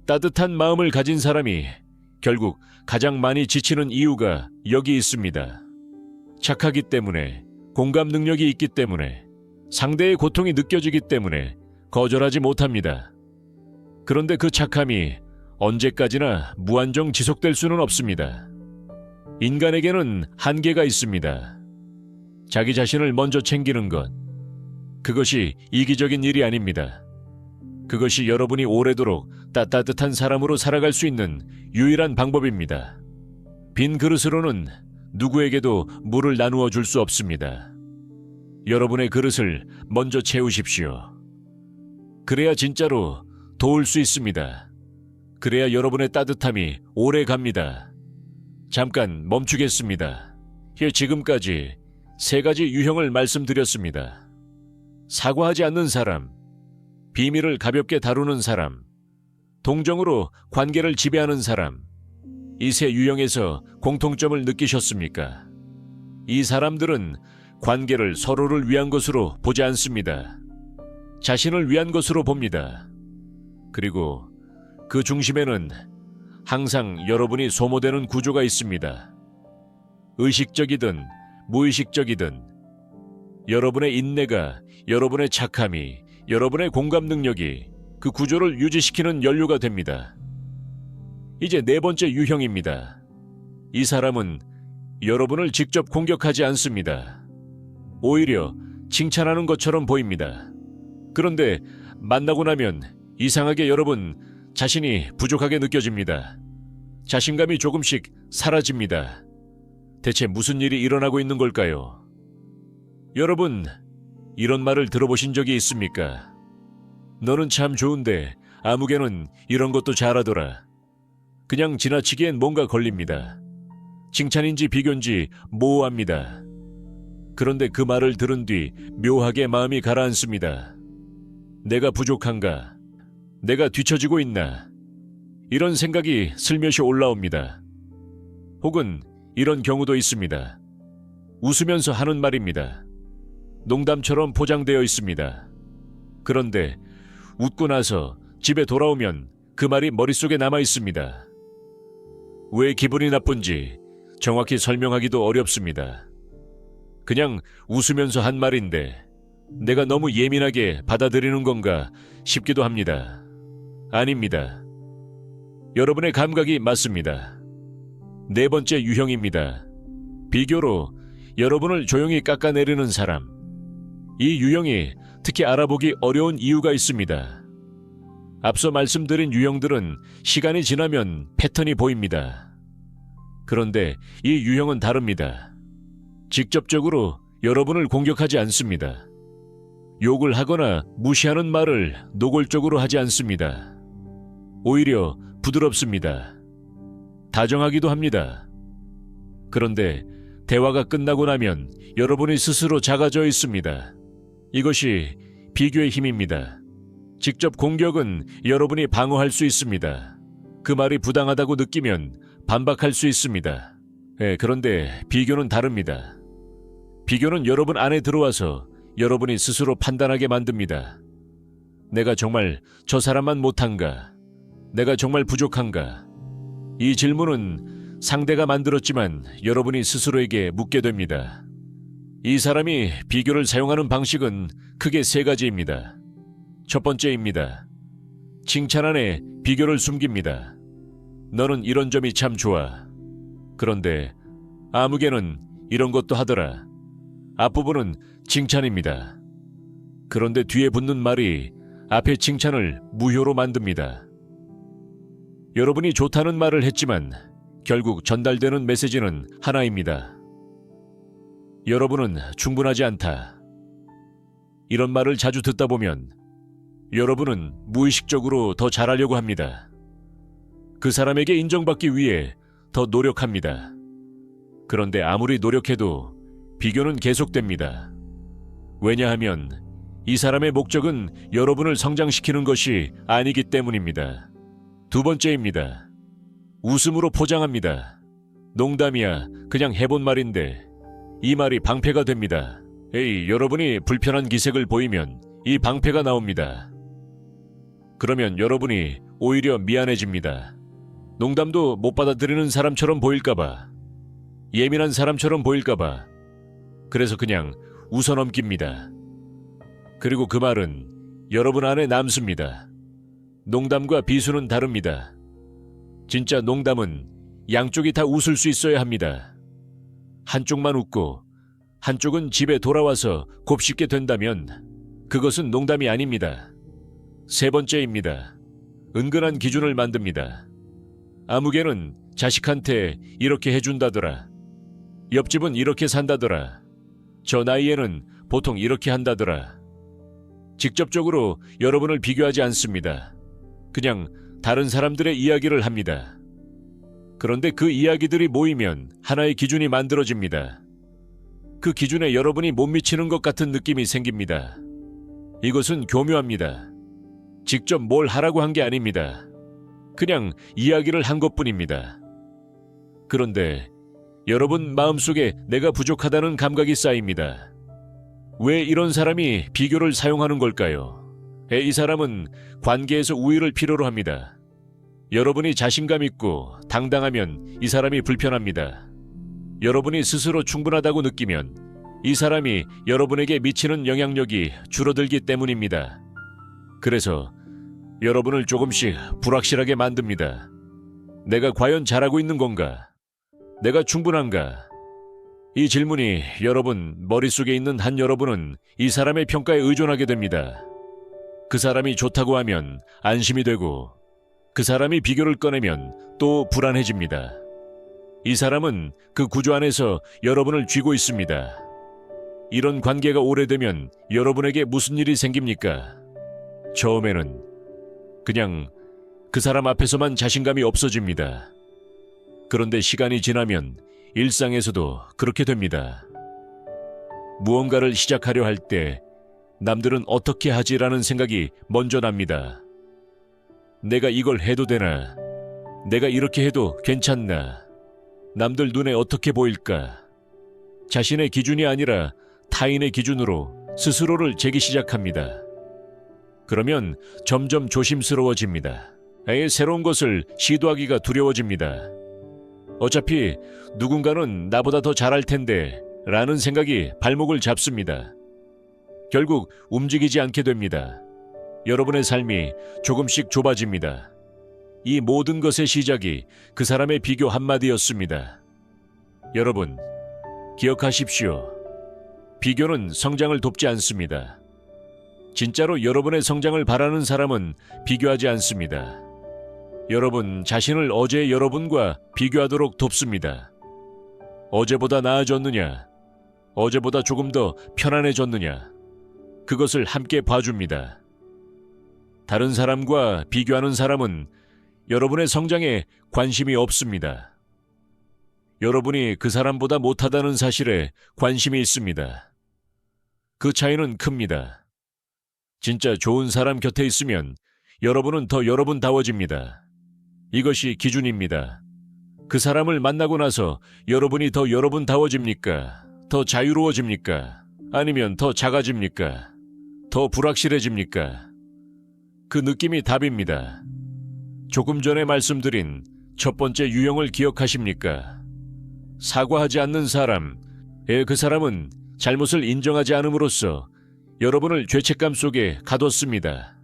따뜻한 마음을 가진 사람이 결국 가장 많이 지치는 이유가 여기 있습니다. 착하기 때문에, 공감 능력이 있기 때문에, 상대의 고통이 느껴지기 때문에 거절하지 못합니다. 그런데 그 착함이 언제까지나 무한정 지속될 수는 없습니다. 인간에게는 한계가 있습니다. 자기 자신을 먼저 챙기는 것, 그것이 이기적인 일이 아닙니다. 그것이 여러분이 오래도록 따뜻한 사람으로 살아갈 수 있는 유일한 방법입니다. 빈 그릇으로는 누구에게도 물을 나누어 줄 수 없습니다. 여러분의 그릇을 먼저 채우십시오. 그래야 진짜로 도울 수 있습니다. 그래야 여러분의 따뜻함이 오래 갑니다. 잠깐 멈추겠습니다. 지금까지 3가지 유형을 말씀드렸습니다. 사과하지 않는 사람, 비밀을 가볍게 다루는 사람, 동정으로 관계를 지배하는 사람. 이 3 유형에서 공통점을 느끼셨습니까? 이 사람들은 관계를 서로를 위한 것으로 보지 않습니다. 자신을 위한 것으로 봅니다. 그리고 그 중심에는 항상 여러분이 소모되는 구조가 있습니다. 의식적이든 무의식적이든 여러분의 인내가, 여러분의 착함이, 여러분의 공감 능력이 그 구조를 유지시키는 연료가 됩니다. 이제 4번째 유형입니다. 이 사람은 여러분을 직접 공격하지 않습니다. 오히려 칭찬하는 것처럼 보입니다. 그런데 만나고 나면 이상하게 여러분 자신이 부족하게 느껴집니다. 자신감이 조금씩 사라집니다. 대체 무슨 일이 일어나고 있는 걸까요? 여러분, 이런 말을 들어보신 적이 있습니까? 너는 참 좋은데 아무개는 이런 것도 잘하더라. 그냥 지나치기엔 뭔가 걸립니다. 칭찬인지 비교인지 모호합니다. 그런데 그 말을 들은 뒤 묘하게 마음이 가라앉습니다. 내가 부족한가? 내가 뒤처지고 있나? 이런 생각이 슬며시 올라옵니다. 혹은 이런 경우도 있습니다. 웃으면서 하는 말입니다. 농담처럼 포장되어 있습니다. 그런데 웃고 나서 집에 돌아오면 그 말이 머릿속에 남아 있습니다. 왜 기분이 나쁜지 정확히 설명하기도 어렵습니다. 그냥 웃으면서 한 말인데 내가 너무 예민하게 받아들이는 건가 싶기도 합니다. 아닙니다. 여러분의 감각이 맞습니다. 네 번째 유형입니다. 비교로 여러분을 조용히 깎아내리는 사람. 이 유형이 특히 알아보기 어려운 이유가 있습니다. 앞서 말씀드린 유형들은 시간이 지나면 패턴이 보입니다. 그런데 이 유형은 다릅니다. 직접적으로 여러분을 공격하지 않습니다. 욕을 하거나 무시하는 말을 노골적으로 하지 않습니다. 오히려 부드럽습니다. 다정하기도 합니다. 그런데 대화가 끝나고 나면 여러분이 스스로 작아져 있습니다. 이것이 비교의 힘입니다. 직접 공격은 여러분이 방어할 수 있습니다. 그 말이 부당하다고 느끼면 반박할 수 있습니다. 그런데 비교는 다릅니다. 비교는 여러분 안에 들어와서 여러분이 스스로 판단하게 만듭니다. 내가 정말 저 사람만 못한가? 내가 정말 부족한가? 이 질문은 상대가 만들었지만 여러분이 스스로에게 묻게 됩니다. 이 사람이 비교를 사용하는 방식은 크게 세 가지입니다. 첫 번째입니다. 칭찬 안에 비교를 숨깁니다. 너는 이런 점이 참 좋아. 그런데 아무개는 이런 것도 하더라. 앞부분은 칭찬입니다. 그런데 뒤에 붙는 말이 앞의 칭찬을 무효로 만듭니다. 여러분이 좋다는 말을 했지만 결국 전달되는 메시지는 하나입니다. 여러분은 충분하지 않다. 이런 말을 자주 듣다 보면 여러분은 무의식적으로 더 잘하려고 합니다. 그 사람에게 인정받기 위해 더 노력합니다. 그런데 아무리 노력해도 비교는 계속됩니다. 왜냐하면 이 사람의 목적은 여러분을 성장시키는 것이 아니기 때문입니다. 두 번째입니다. 웃음으로 포장합니다. 농담이야, 그냥 해본 말인데 이 말이 방패가 됩니다. 여러분이 불편한 기색을 보이면 이 방패가 나옵니다. 그러면 여러분이 오히려 미안해집니다. 농담도 못 받아들이는 사람처럼 보일까봐, 예민한 사람처럼 보일까봐, 그래서 그냥 웃어넘깁니다. 그리고 그 말은 여러분 안에 남습니다. 농담과 비수는 다릅니다. 진짜 농담은 양쪽이 다 웃을 수 있어야 합니다. 한쪽만 웃고 한쪽은 집에 돌아와서 곱씹게 된다면 그것은 농담이 아닙니다. 세 번째입니다. 은근한 기준을 만듭니다. 아무개는 자식한테 이렇게 해준다더라. 옆집은 이렇게 산다더라. 저 나이에는 보통 이렇게 한다더라. 직접적으로 여러분을 비교하지 않습니다. 그냥 다른 사람들의 이야기를 합니다. 그런데 그 이야기들이 모이면 하나의 기준이 만들어집니다. 그 기준에 여러분이 못 미치는 것 같은 느낌이 생깁니다. 이것은 교묘합니다. 직접 뭘 하라고 한 게 아닙니다. 그냥 이야기를 한 것뿐입니다. 그런데 여러분 마음속에 내가 부족하다는 감각이 쌓입니다. 왜 이런 사람이 비교를 사용하는 걸까요? 이 사람은 관계에서 우위를 필요로 합니다. 여러분이 자신감 있고 당당하면 이 사람이 불편합니다. 여러분이 스스로 충분하다고 느끼면 이 사람이 여러분에게 미치는 영향력이 줄어들기 때문입니다. 그래서 여러분을 조금씩 불확실하게 만듭니다. 내가 과연 잘하고 있는 건가? 내가 충분한가? 이 질문이 여러분 머릿속에 있는 한 여러분은 이 사람의 평가에 의존하게 됩니다. 그 사람이 좋다고 하면 안심이 되고 그 사람이 비교를 꺼내면 또 불안해집니다. 이 사람은 그 구조 안에서 여러분을 쥐고 있습니다. 이런 관계가 오래되면 여러분에게 무슨 일이 생깁니까? 처음에는 그냥 그 사람 앞에서만 자신감이 없어집니다. 그런데 시간이 지나면 일상에서도 그렇게 됩니다. 무언가를 시작하려 할 때 남들은 어떻게 하지라는 생각이 먼저 납니다. 내가 이걸 해도 되나? 내가 이렇게 해도 괜찮나? 남들 눈에 어떻게 보일까? 자신의 기준이 아니라 타인의 기준으로 스스로를 재기 시작합니다. 그러면 점점 조심스러워집니다. 아예 새로운 것을 시도하기가 두려워집니다. 어차피 누군가는 나보다 더 잘할 텐데 라는 생각이 발목을 잡습니다. 결국 움직이지 않게 됩니다. 여러분의 삶이 조금씩 좁아집니다. 이 모든 것의 시작이 그 사람의 비교 한마디였습니다. 여러분, 기억하십시오. 비교는 성장을 돕지 않습니다. 진짜로 여러분의 성장을 바라는 사람은 비교하지 않습니다. 여러분 자신을 어제의 여러분과 비교하도록 돕습니다. 어제보다 나아졌느냐? 어제보다 조금 더 편안해졌느냐? 그것을 함께 봐줍니다. 다른 사람과 비교하는 사람은 여러분의 성장에 관심이 없습니다. 여러분이 그 사람보다 못하다는 사실에 관심이 있습니다. 그 차이는 큽니다. 진짜 좋은 사람 곁에 있으면 여러분은 더 여러분다워집니다. 이것이 기준입니다. 그 사람을 만나고 나서 여러분이 더 여러분다워집니까? 더 자유로워집니까? 아니면 더 작아집니까? 더 불확실해집니까? 그 느낌이 답입니다. 조금 전에 말씀드린 첫 번째 유형을 기억하십니까? 사과하지 않는 사람, 그 사람은 잘못을 인정하지 않음으로써 여러분을 죄책감 속에 가뒀습니다.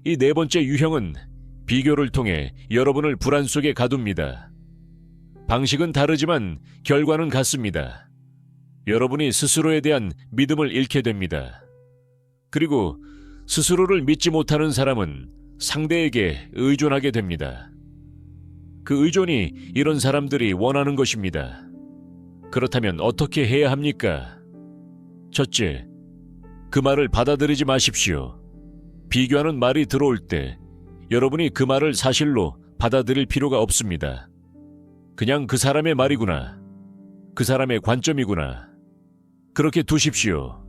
이 네 번째 유형은 비교를 통해 여러분을 불안 속에 가둡니다. 방식은 다르지만 결과는 같습니다. 여러분이 스스로에 대한 믿음을 잃게 됩니다. 그리고 스스로를 믿지 못하는 사람은 상대에게 의존하게 됩니다. 그 의존이 이런 사람들이 원하는 것입니다. 그렇다면 어떻게 해야 합니까? 첫째, 그 말을 받아들이지 마십시오. 비교하는 말이 들어올 때 여러분이 그 말을 사실로 받아들일 필요가 없습니다. 그냥 그 사람의 말이구나. 그 사람의 관점이구나. 그렇게 두십시오.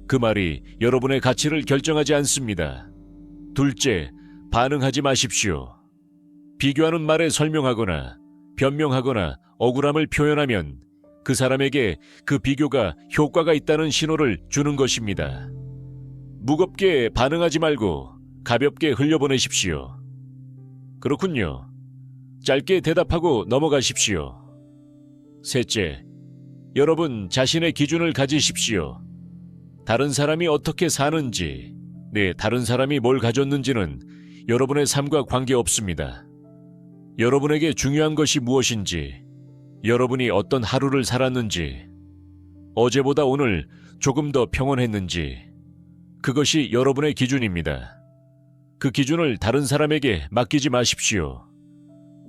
그 말이 여러분의 가치를 결정하지 않습니다. 둘째, 반응하지 마십시오. 비교하는 말에 설명하거나 변명하거나 억울함을 표현하면 그 사람에게 그 비교가 효과가 있다는 신호를 주는 것입니다. 무겁게 반응하지 말고 가볍게 흘려보내십시오. 그렇군요. 짧게 대답하고 넘어가십시오. 셋째, 여러분 자신의 기준을 가지십시오. 다른 사람이 어떻게 사는지, 다른 사람이 뭘 가졌는지는 여러분의 삶과 관계없습니다. 여러분에게 중요한 것이 무엇인지, 여러분이 어떤 하루를 살았는지, 어제보다 오늘 조금 더 평온했는지, 그것이 여러분의 기준입니다. 그 기준을 다른 사람에게 맡기지 마십시오.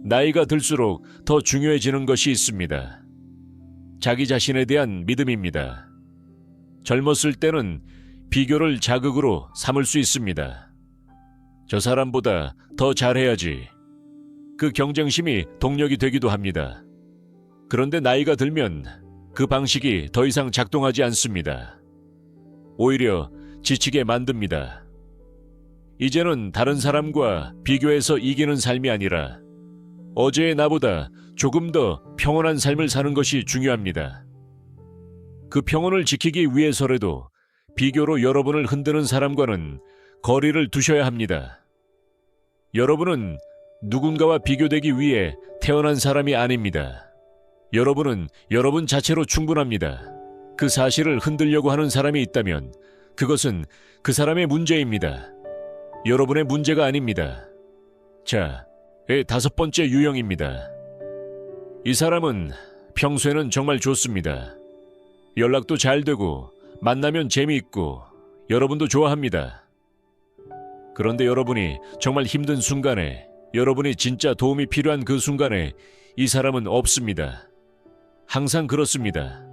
나이가 들수록 더 중요해지는 것이 있습니다. 자기 자신에 대한 믿음입니다. 젊었을 때는 비교를 자극으로 삼을 수 있습니다. 저 사람보다 더 잘해야지. 그 경쟁심이 동력이 되기도 합니다. 그런데 나이가 들면 그 방식이 더 이상 작동하지 않습니다. 오히려 지치게 만듭니다. 이제는 다른 사람과 비교해서 이기는 삶이 아니라 어제의 나보다 조금 더 평온한 삶을 사는 것이 중요합니다. 그 평온을 지키기 위해서라도 비교로 여러분을 흔드는 사람과는 거리를 두셔야 합니다. 여러분은 누군가와 비교되기 위해 태어난 사람이 아닙니다. 여러분은 여러분 자체로 충분합니다. 그 사실을 흔들려고 하는 사람이 있다면 그것은 그 사람의 문제입니다. 여러분의 문제가 아닙니다. 자, 다섯 번째 유형입니다. 이 사람은 평소에는 정말 좋습니다. 연락도 잘 되고 만나면 재미있고 여러분도 좋아합니다. 그런데 여러분이 정말 힘든 순간에, 여러분이 진짜 도움이 필요한 그 순간에 이 사람은 없습니다. 항상 그렇습니다.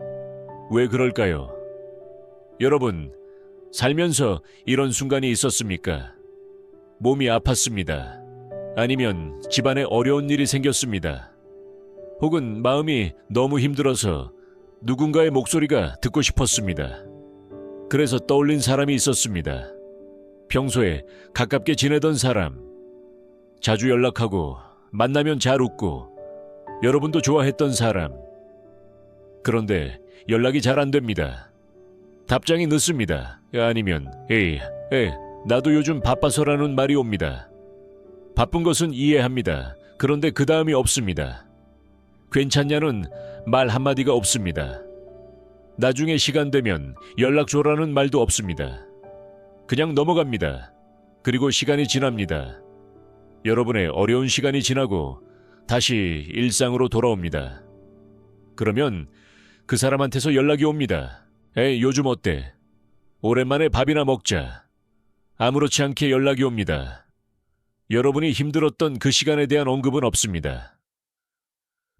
왜 그럴까요? 여러분, 살면서 이런 순간이 있었습니까? 몸이 아팠습니다. 아니면 집안에 어려운 일이 생겼습니다. 혹은 마음이 너무 힘들어서 누군가의 목소리가 듣고 싶었습니다. 그래서 떠올린 사람이 있었습니다. 평소에 가깝게 지내던 사람, 자주 연락하고 만나면 잘 웃고 여러분도 좋아했던 사람. 그런데 연락이 잘 안 됩니다. 답장이 늦습니다. 아니면 나도 요즘 바빠서라는 말이 옵니다. 바쁜 것은 이해합니다. 그런데 그 다음이 없습니다. 괜찮냐는 말 한마디가 없습니다. 나중에 시간 되면 연락 줘라는 말도 없습니다. 그냥 넘어갑니다. 그리고 시간이 지납니다. 여러분의 어려운 시간이 지나고 다시 일상으로 돌아옵니다. 그러면 그 사람한테서 연락이 옵니다. 에이, 요즘 어때? 오랜만에 밥이나 먹자. 아무렇지 않게 연락이 옵니다. 여러분이 힘들었던 그 시간에 대한 언급은 없습니다.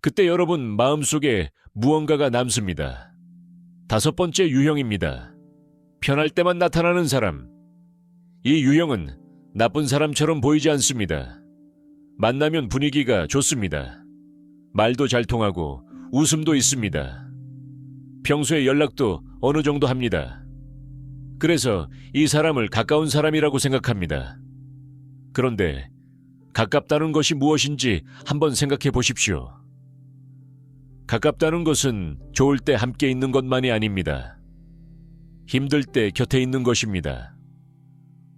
그때 여러분 마음속에 무언가가 남습니다. 5번째 유형입니다. 편할 때만 나타나는 사람. 이 유형은 나쁜 사람처럼 보이지 않습니다. 만나면 분위기가 좋습니다. 말도 잘 통하고 웃음도 있습니다. 평소에 연락도 어느 정도 합니다. 그래서 이 사람을 가까운 사람이라고 생각합니다. 그런데 가깝다는 것이 무엇인지 한번 생각해 보십시오. 가깝다는 것은 좋을 때 함께 있는 것만이 아닙니다. 힘들 때 곁에 있는 것입니다.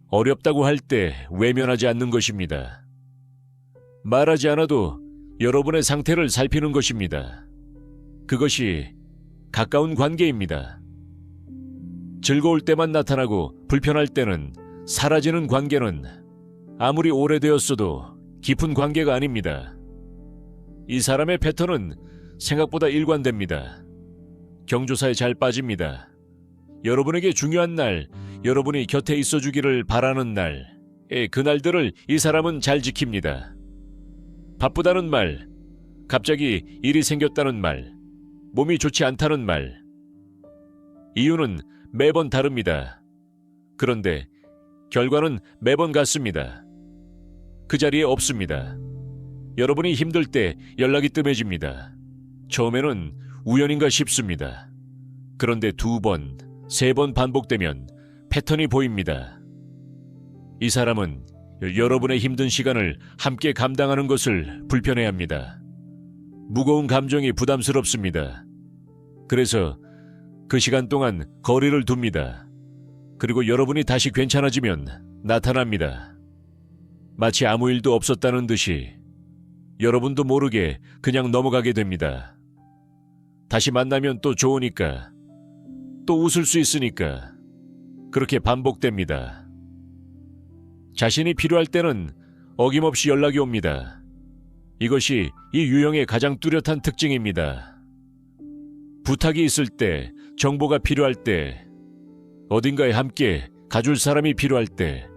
어렵다고 할 때 외면하지 않는 것입니다. 말하지 않아도 여러분의 상태를 살피는 것입니다. 그것이 가까운 관계입니다. 즐거울 때만 나타나고 불편할 때는 사라지는 관계는 아무리 오래되었어도 깊은 관계가 아닙니다. 이 사람의 패턴은 생각보다 일관됩니다. 경조사에 잘 빠집니다. 여러분에게 중요한 날, 여러분이 곁에 있어주기를 바라는 날, 그날들을 이 사람은 잘 지킵니다. 바쁘다는 말, 갑자기 일이 생겼다는 말, 몸이 좋지 않다는 말. 이유는 매번 다릅니다. 그런데 결과는 매번 같습니다. 그 자리에 없습니다. 여러분이 힘들 때 연락이 뜸해집니다. 처음에는 우연인가 싶습니다. 그런데 2번, 3번 반복되면 패턴이 보입니다. 이 사람은 여러분의 힘든 시간을 함께 감당하는 것을 불편해합니다. 무거운 감정이 부담스럽습니다. 그래서 그 시간 동안 거리를 둡니다. 그리고 여러분이 다시 괜찮아지면 나타납니다. 마치 아무 일도 없었다는 듯이 여러분도 모르게 그냥 넘어가게 됩니다. 다시 만나면 또 좋으니까, 또 웃을 수 있으니까 그렇게 반복됩니다. 자신이 필요할 때는 어김없이 연락이 옵니다. 이것이 이 유형의 가장 뚜렷한 특징입니다. 부탁이 있을 때, 정보가 필요할 때, 어딘가에 함께 가줄 사람이 필요할 때,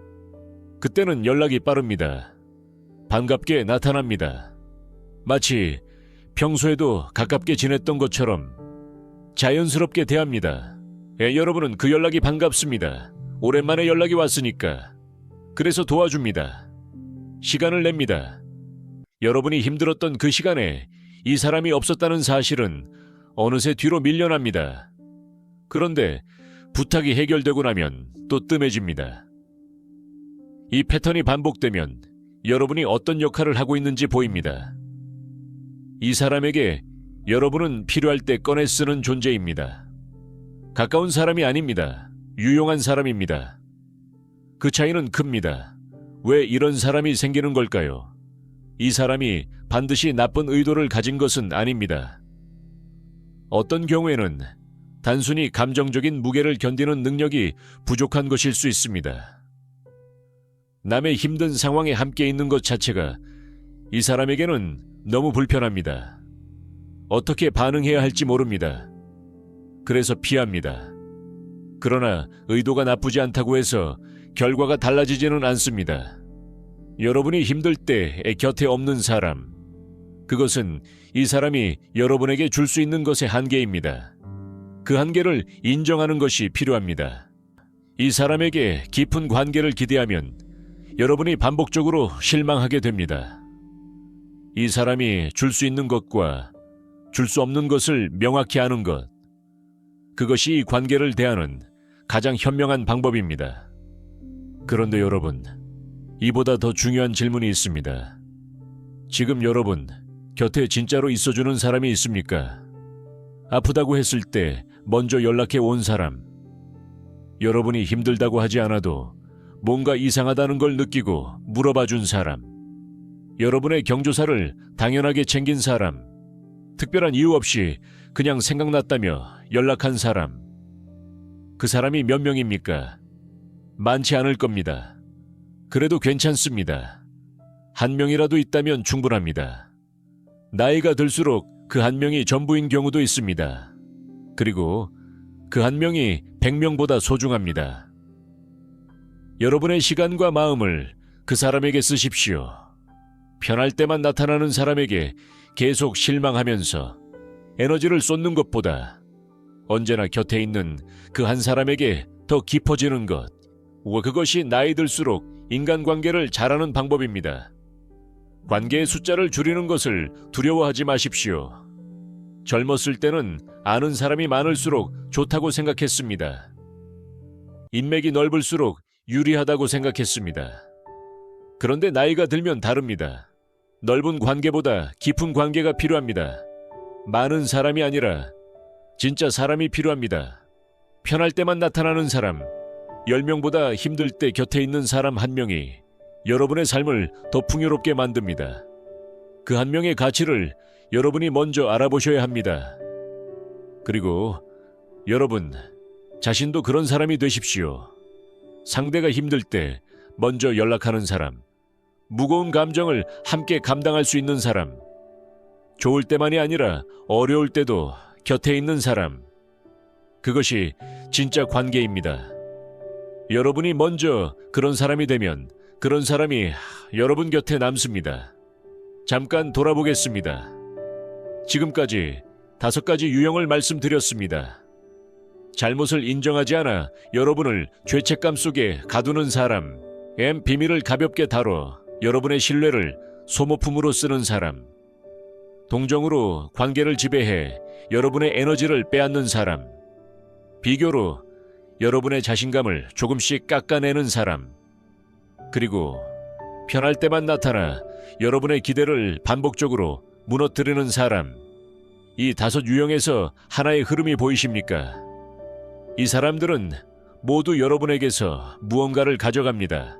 그때는 연락이 빠릅니다. 반갑게 나타납니다. 마치 평소에도 가깝게 지냈던 것처럼 자연스럽게 대합니다. 여러분은 그 연락이 반갑습니다. 오랜만에 연락이 왔으니까. 그래서 도와줍니다. 시간을 냅니다. 여러분이 힘들었던 그 시간에 이 사람이 없었다는 사실은 어느새 뒤로 밀려납니다. 그런데 부탁이 해결되고 나면 또 뜸해집니다. 이 패턴이 반복되면 여러분이 어떤 역할을 하고 있는지 보입니다. 이 사람에게 여러분은 필요할 때 꺼내 쓰는 존재입니다. 가까운 사람이 아닙니다. 유용한 사람입니다. 그 차이는 큽니다. 왜 이런 사람이 생기는 걸까요? 이 사람이 반드시 나쁜 의도를 가진 것은 아닙니다. 어떤 경우에는 단순히 감정적인 무게를 견디는 능력이 부족한 것일 수 있습니다. 남의 힘든 상황에 함께 있는 것 자체가 이 사람에게는 너무 불편합니다. 어떻게 반응해야 할지 모릅니다. 그래서 피합니다. 그러나 의도가 나쁘지 않다고 해서 결과가 달라지지는 않습니다. 여러분이 힘들 때 곁에 없는 사람, 그것은 이 사람이 여러분에게 줄 수 있는 것의 한계입니다. 그 한계를 인정하는 것이 필요합니다. 이 사람에게 깊은 관계를 기대하면 여러분이 반복적으로 실망하게 됩니다. 이 사람이 줄 수 있는 것과 줄 수 없는 것을 명확히 아는 것, 그것이 이 관계를 대하는 가장 현명한 방법입니다. 그런데 여러분, 이보다 더 중요한 질문이 있습니다. 지금 여러분 곁에 진짜로 있어주는 사람이 있습니까? 아프다고 했을 때 먼저 연락해 온 사람, 여러분이 힘들다고 하지 않아도 뭔가 이상하다는 걸 느끼고 물어봐 준 사람, 여러분의 경조사를 당연하게 챙긴 사람, 특별한 이유 없이 그냥 생각났다며 연락한 사람, 그 사람이 몇 명입니까? 많지 않을 겁니다. 그래도 괜찮습니다. 한 명이라도 있다면 충분합니다. 나이가 들수록 그 한 명이 전부인 경우도 있습니다. 그리고 그 한 명이 100명보다 소중합니다. 여러분의 시간과 마음을 그 사람에게 쓰십시오. 편할 때만 나타나는 사람에게 계속 실망하면서 에너지를 쏟는 것보다 언제나 곁에 있는 그 한 사람에게 더 깊어지는 것, 그것이 나이 들수록 인간관계를 잘하는 방법입니다. 관계의 숫자를 줄이는 것을 두려워하지 마십시오. 젊었을 때는 아는 사람이 많을수록 좋다고 생각했습니다. 인맥이 넓을수록 유리하다고 생각했습니다. 그런데 나이가 들면 다릅니다. 넓은 관계보다 깊은 관계가 필요합니다. 많은 사람이 아니라 진짜 사람이 필요합니다. 편할 때만 나타나는 사람, 10명보다 힘들 때 곁에 있는 사람 한 명이 여러분의 삶을 더 풍요롭게 만듭니다. 그 한 명의 가치를 여러분이 먼저 알아보셔야 합니다. 그리고 여러분 자신도 그런 사람이 되십시오. 상대가 힘들 때 먼저 연락하는 사람, 무거운 감정을 함께 감당할 수 있는 사람, 좋을 때만이 아니라 어려울 때도 곁에 있는 사람, 그것이 진짜 관계입니다. 여러분이 먼저 그런 사람이 되면 그런 사람이 여러분 곁에 남습니다. 잠깐 돌아보겠습니다. 지금까지 5가지 유형을 말씀드렸습니다. 잘못을 인정하지 않아 여러분을 죄책감 속에 가두는 사람, 비밀을 가볍게 다뤄 여러분의 신뢰를 소모품으로 쓰는 사람, 동정으로 관계를 지배해 여러분의 에너지를 빼앗는 사람, 비교로 여러분의 자신감을 조금씩 깎아내는 사람, 그리고 편할 때만 나타나 여러분의 기대를 반복적으로 무너뜨리는 사람, 이 5 유형에서 하나의 흐름이 보이십니까? 이 사람들은 모두 여러분에게서 무언가를 가져갑니다.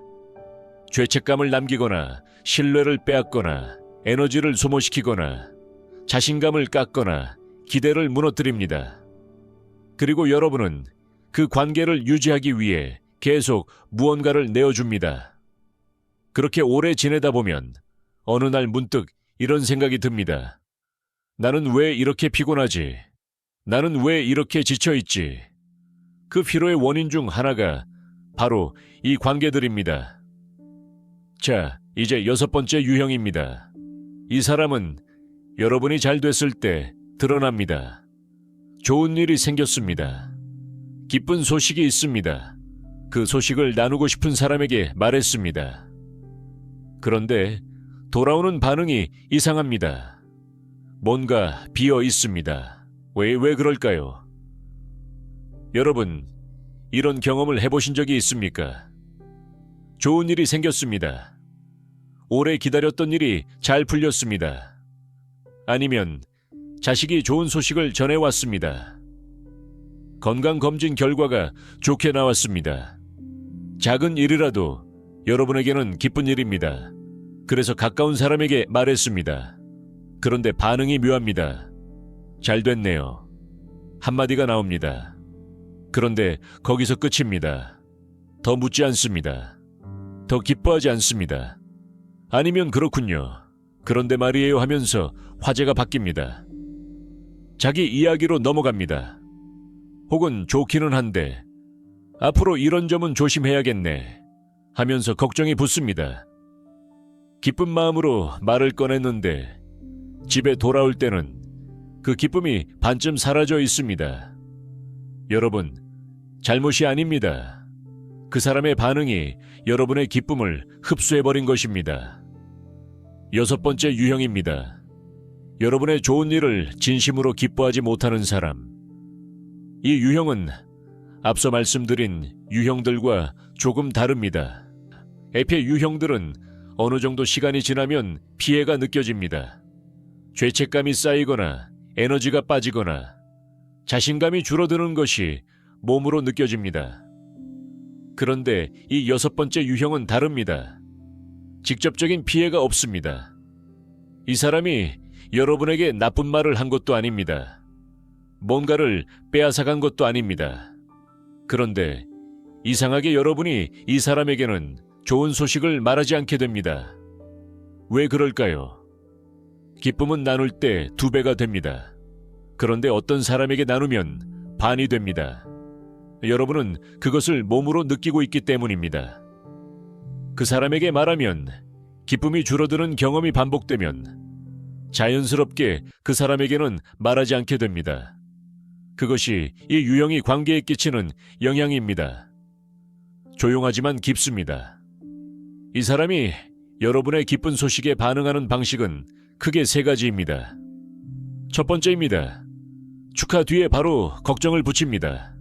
죄책감을 남기거나 신뢰를 빼앗거나 에너지를 소모시키거나 자신감을 깎거나 기대를 무너뜨립니다. 그리고 여러분은 그 관계를 유지하기 위해 계속 무언가를 내어줍니다. 그렇게 오래 지내다 보면 어느 날 문득 이런 생각이 듭니다. 나는 왜 이렇게 피곤하지? 나는 왜 이렇게 지쳐있지? 그 피로의 원인 중 하나가 바로 이 관계들입니다. 자, 이제 6번째 유형입니다. 이 사람은 여러분이 잘 됐을 때 드러납니다. 좋은 일이 생겼습니다. 기쁜 소식이 있습니다. 그 소식을 나누고 싶은 사람에게 말했습니다. 그런데 돌아오는 반응이 이상합니다. 뭔가 비어 있습니다. 왜 그럴까요? 여러분, 이런 경험을 해보신 적이 있습니까? 좋은 일이 생겼습니다. 오래 기다렸던 일이 잘 풀렸습니다. 아니면 자식이 좋은 소식을 전해왔습니다. 건강검진 결과가 좋게 나왔습니다. 작은 일이라도 여러분에게는 기쁜 일입니다. 그래서 가까운 사람에게 말했습니다. 그런데 반응이 묘합니다. 잘 됐네요. 한마디가 나옵니다. 그런데 거기서 끝입니다. 더 묻지 않습니다. 더 기뻐하지 않습니다. 아니면 그렇군요. 그런데 말이에요 하면서 화제가 바뀝니다. 자기 이야기로 넘어갑니다. 혹은 좋기는 한데 앞으로 이런 점은 조심해야겠네 하면서 걱정이 붙습니다. 기쁜 마음으로 말을 꺼냈는데 집에 돌아올 때는 그 기쁨이 반쯤 사라져 있습니다. 여러분, 잘못이 아닙니다. 그 사람의 반응이 여러분의 기쁨을 흡수해버린 것입니다. 6번째 유형입니다. 여러분의 좋은 일을 진심으로 기뻐하지 못하는 사람. 이 유형은 앞서 말씀드린 유형들과 조금 다릅니다. 에페 유형들은 어느 정도 시간이 지나면 피해가 느껴집니다. 죄책감이 쌓이거나 에너지가 빠지거나 자신감이 줄어드는 것이 몸으로 느껴집니다. 그런데 이 여섯 번째 유형은 다릅니다. 직접적인 피해가 없습니다. 이 사람이 여러분에게 나쁜 말을 한 것도 아닙니다. 뭔가를 빼앗아간 것도 아닙니다. 그런데 이상하게 여러분이 이 사람에게는 좋은 소식을 말하지 않게 됩니다. 왜 그럴까요? 기쁨은 나눌 때 2배가 됩니다. 그런데 어떤 사람에게 나누면 반이 됩니다. 여러분은 그것을 몸으로 느끼고 있기 때문입니다. 그 사람에게 말하면 기쁨이 줄어드는 경험이 반복되면 자연스럽게 그 사람에게는 말하지 않게 됩니다. 그것이 이 유형이 관계에 끼치는 영향입니다. 조용하지만 깊습니다. 이 사람이 여러분의 기쁜 소식에 반응하는 방식은 크게 3가지입니다. 첫 번째입니다. 축하 뒤에 바로 걱정을 붙입니다.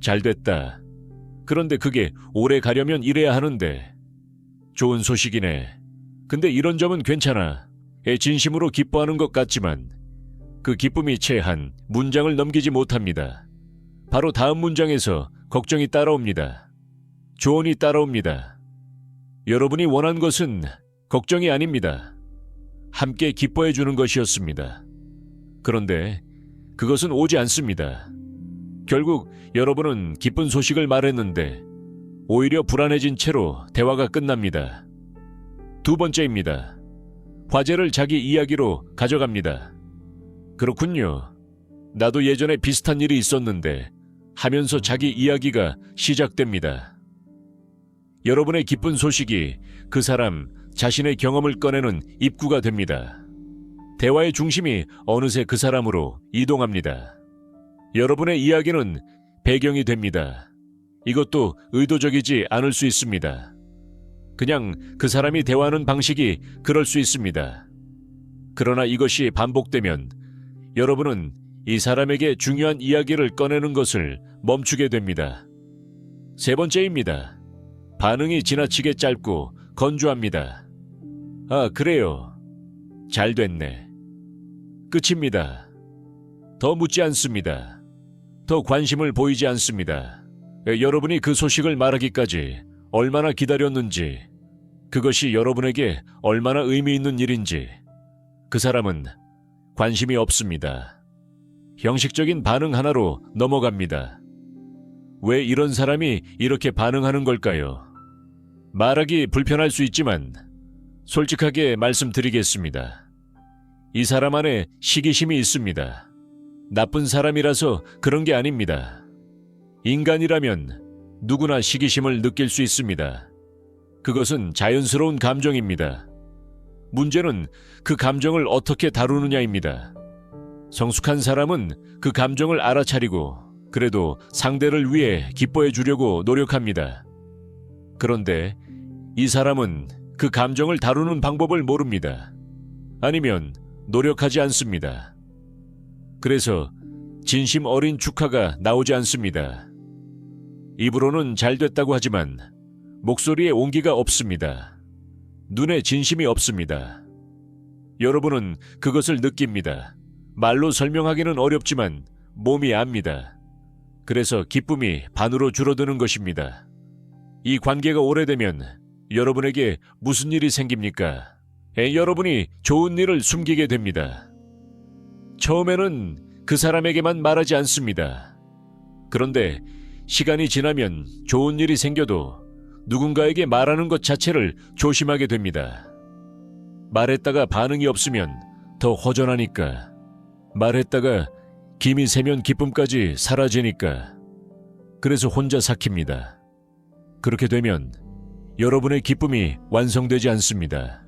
잘 됐다. 그런데 그게 오래 가려면 이래야 하는데. 좋은 소식이네. 근데 이런 점은 괜찮아. 진심으로 기뻐하는 것 같지만 그 기쁨이 채 한 문장을 넘기지 못합니다. 바로 다음 문장에서 걱정이 따라옵니다. 조언이 따라옵니다. 여러분이 원한 것은 걱정이 아닙니다. 함께 기뻐해 주는 것이었습니다. 그런데 그것은 오지 않습니다. 결국 여러분은 기쁜 소식을 말했는데 오히려 불안해진 채로 대화가 끝납니다. 2번째입니다. 화제를 자기 이야기로 가져갑니다. 그렇군요. 나도 예전에 비슷한 일이 있었는데 하면서 자기 이야기가 시작됩니다. 여러분의 기쁜 소식이 그 사람 자신의 경험을 꺼내는 입구가 됩니다. 대화의 중심이 어느새 그 사람으로 이동합니다. 여러분의 이야기는 배경이 됩니다. 이것도 의도적이지 않을 수 있습니다. 그냥 그 사람이 대화하는 방식이 그럴 수 있습니다. 그러나 이것이 반복되면 여러분은 이 사람에게 중요한 이야기를 꺼내는 것을 멈추게 됩니다. 3번째입니다. 반응이 지나치게 짧고 건조합니다. 아, 그래요. 잘 됐네. 끝입니다. 더 묻지 않습니다. 더 관심을 보이지 않습니다. 여러분이 그 소식을 말하기까지 얼마나 기다렸는지, 그것이 여러분에게 얼마나 의미 있는 일인지 그 사람은 관심이 없습니다. 형식적인 반응 하나로 넘어갑니다. 왜 이런 사람이 이렇게 반응하는 걸까요? 말하기 불편할 수 있지만 솔직하게 말씀드리겠습니다. 이 사람 안에 시기심이 있습니다. 나쁜 사람이라서 그런 게 아닙니다. 인간이라면 누구나 시기심을 느낄 수 있습니다. 그것은 자연스러운 감정입니다. 문제는 그 감정을 어떻게 다루느냐입니다. 성숙한 사람은 그 감정을 알아차리고 그래도 상대를 위해 기뻐해 주려고 노력합니다. 그런데 이 사람은 그 감정을 다루는 방법을 모릅니다. 아니면 노력하지 않습니다. 그래서 진심 어린 축하가 나오지 않습니다. 입으로는 잘 됐다고 하지만 목소리에 온기가 없습니다. 눈에 진심이 없습니다. 여러분은 그것을 느낍니다. 말로 설명하기는 어렵지만 몸이 압니다. 그래서 기쁨이 반으로 줄어드는 것입니다. 이 관계가 오래되면 여러분에게 무슨 일이 생깁니까? 여러분이 좋은 일을 숨기게 됩니다. 처음에는 그 사람에게만 말하지 않습니다. 그런데 시간이 지나면 좋은 일이 생겨도 누군가에게 말하는 것 자체를 조심하게 됩니다. 말했다가 반응이 없으면 더 허전하니까. 말했다가 김이 새면 기쁨까지 사라지니까. 그래서 혼자 삭힙니다. 그렇게 되면 여러분의 기쁨이 완성되지 않습니다.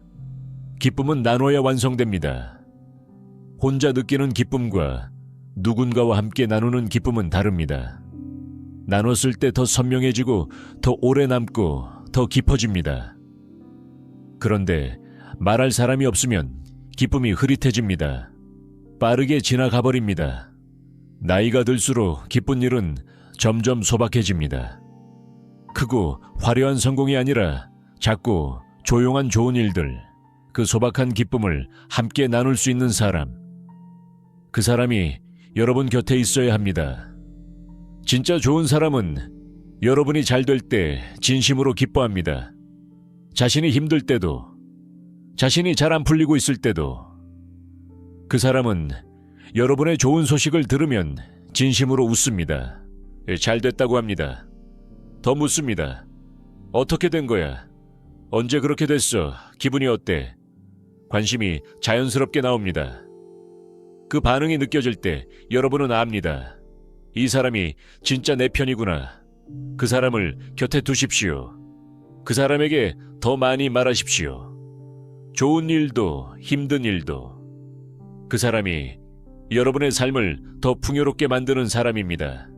기쁨은 나눠야 완성됩니다. 혼자 느끼는 기쁨과 누군가와 함께 나누는 기쁨은 다릅니다. 나눴을 때 더 선명해지고 더 오래 남고 더 깊어집니다. 그런데 말할 사람이 없으면 기쁨이 흐릿해집니다. 빠르게 지나가 버립니다. 나이가 들수록 기쁜 일은 점점 소박해집니다. 크고 화려한 성공이 아니라 작고 조용한 좋은 일들, 그 소박한 기쁨을 함께 나눌 수 있는 사람, 그 사람이 여러분 곁에 있어야 합니다. 진짜 좋은 사람은 여러분이 잘 될 때 진심으로 기뻐합니다. 자신이 힘들 때도, 자신이 잘 안 풀리고 있을 때도. 그 사람은 여러분의 좋은 소식을 들으면 진심으로 웃습니다. 잘 됐다고 합니다. 더 묻습니다. 어떻게 된 거야? 언제 그렇게 됐어? 기분이 어때? 관심이 자연스럽게 나옵니다. 그 반응이 느껴질 때 여러분은 압니다. 이 사람이 진짜 내 편이구나. 그 사람을 곁에 두십시오. 그 사람에게 더 많이 말하십시오. 좋은 일도 힘든 일도. 그 사람이 여러분의 삶을 더 풍요롭게 만드는 사람입니다.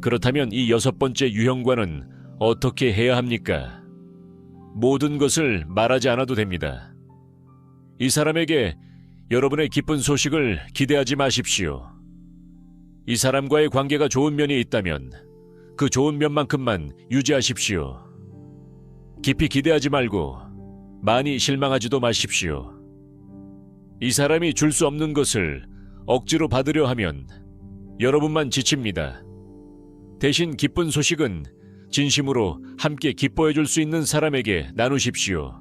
그렇다면 이 6번째 유형과는 어떻게 해야 합니까? 모든 것을 말하지 않아도 됩니다. 이 사람에게 여러분의 기쁜 소식을 기대하지 마십시오. 이 사람과의 관계가 좋은 면이 있다면 그 좋은 면만큼만 유지하십시오. 깊이 기대하지 말고 많이 실망하지도 마십시오. 이 사람이 줄 수 없는 것을 억지로 받으려 하면 여러분만 지칩니다. 대신 기쁜 소식은 진심으로 함께 기뻐해 줄 수 있는 사람에게 나누십시오.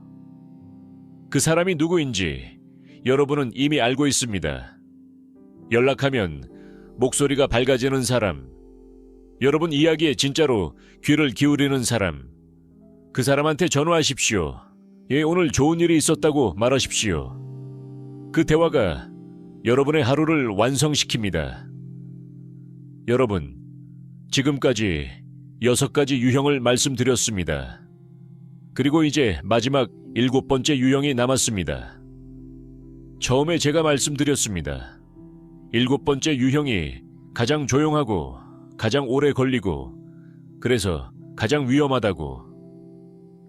그 사람이 누구인지 여러분은 이미 알고 있습니다. 연락하면 목소리가 밝아지는 사람, 여러분 이야기에 진짜로 귀를 기울이는 사람, 그 사람한테 전화하십시오. 예, 오늘 좋은 일이 있었다고 말하십시오. 그 대화가 여러분의 하루를 완성시킵니다. 여러분, 지금까지 6가지 유형을 말씀드렸습니다. 그리고 이제 마지막 7번째 유형이 남았습니다. 처음에 제가 말씀드렸습니다. 7번째 유형이 가장 조용하고 가장 오래 걸리고 그래서 가장 위험하다고.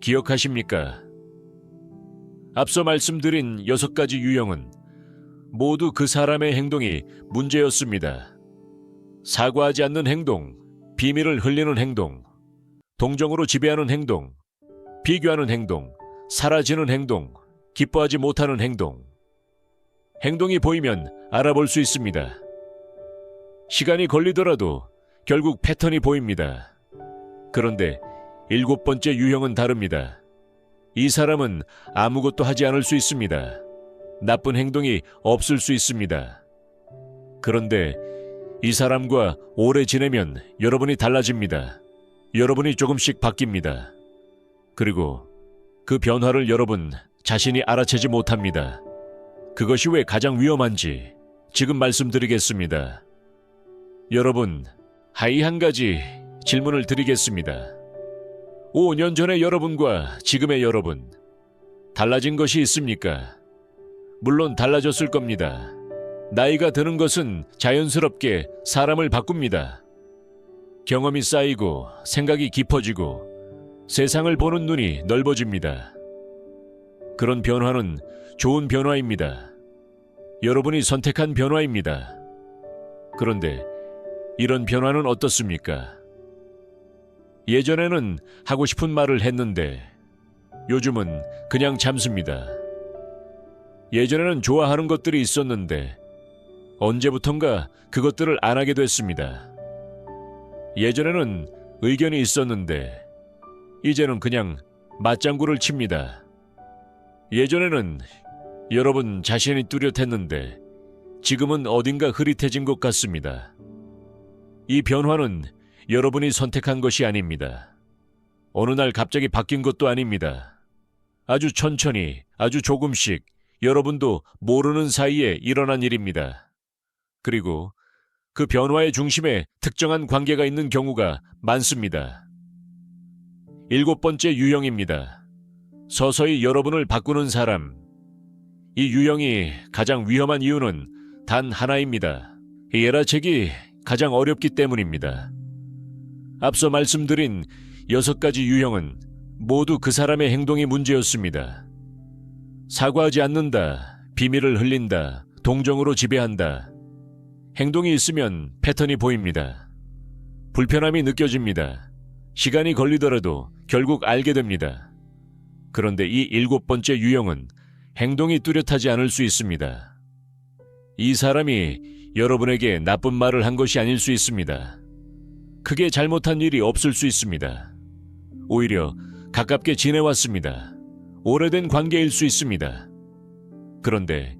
기억하십니까? 앞서 말씀드린 6가지 유형은 모두 그 사람의 행동이 문제였습니다. 사과하지 않는 행동, 비밀을 흘리는 행동, 동정으로 지배하는 행동, 비교하는 행동, 사라지는 행동, 기뻐하지 못하는 행동. 행동이 보이면 알아볼 수 있습니다. 시간이 걸리더라도 결국 패턴이 보입니다. 그런데 7번째 유형은 다릅니다. 이 사람은 아무것도 하지 않을 수 있습니다. 나쁜 행동이 없을 수 있습니다. 그런데 이 사람과 오래 지내면 여러분이 달라집니다. 여러분이 조금씩 바뀝니다. 그리고 그 변화를 여러분 자신이 알아채지 못합니다. 그것이 왜 가장 위험한지 지금 말씀드리겠습니다. 여러분, 한 가지 질문을 드리겠습니다. 5년 전의 여러분과 지금의 여러분, 달라진 것이 있습니까? 물론 달라졌을 겁니다. 나이가 드는 것은 자연스럽게 사람을 바꿉니다. 경험이 쌓이고 생각이 깊어지고 세상을 보는 눈이 넓어집니다. 그런 변화는 좋은 변화입니다. 여러분이 선택한 변화입니다. 그런데 이런 변화는 어떻습니까? 예전에는 하고 싶은 말을 했는데 요즘은 그냥 참습니다. 예전에는 좋아하는 것들이 있었는데 언제부턴가 그것들을 안 하게 됐습니다. 예전에는 의견이 있었는데 이제는 그냥 맞장구를 칩니다. 예전에는 여러분 자신이 뚜렷했는데 지금은 어딘가 흐릿해진 것 같습니다. 이 변화는 여러분이 선택한 것이 아닙니다. 어느 날 갑자기 바뀐 것도 아닙니다. 아주 천천히, 아주 조금씩 여러분도 모르는 사이에 일어난 일입니다. 그리고 그 변화의 중심에 특정한 관계가 있는 경우가 많습니다. 7번째 유형입니다. 서서히 여러분을 바꾸는 사람. 이 유형이 가장 위험한 이유는 단 하나입니다. 예라책이 가장 어렵기 때문입니다. 앞서 말씀드린 6가지 유형은 모두 그 사람의 행동이 문제였습니다. 사과하지 않는다, 비밀을 흘린다, 동정으로 지배한다. 행동이 있으면 패턴이 보입니다. 불편함이 느껴집니다. 시간이 걸리더라도 결국 알게 됩니다. 그런데 이 7번째 유형은 행동이 뚜렷하지 않을 수 있습니다. 이 사람이 여러분에게 나쁜 말을 한 것이 아닐 수 있습니다. 크게 잘못한 일이 없을 수 있습니다. 오히려 가깝게 지내왔습니다. 오래된 관계일 수 있습니다. 그런데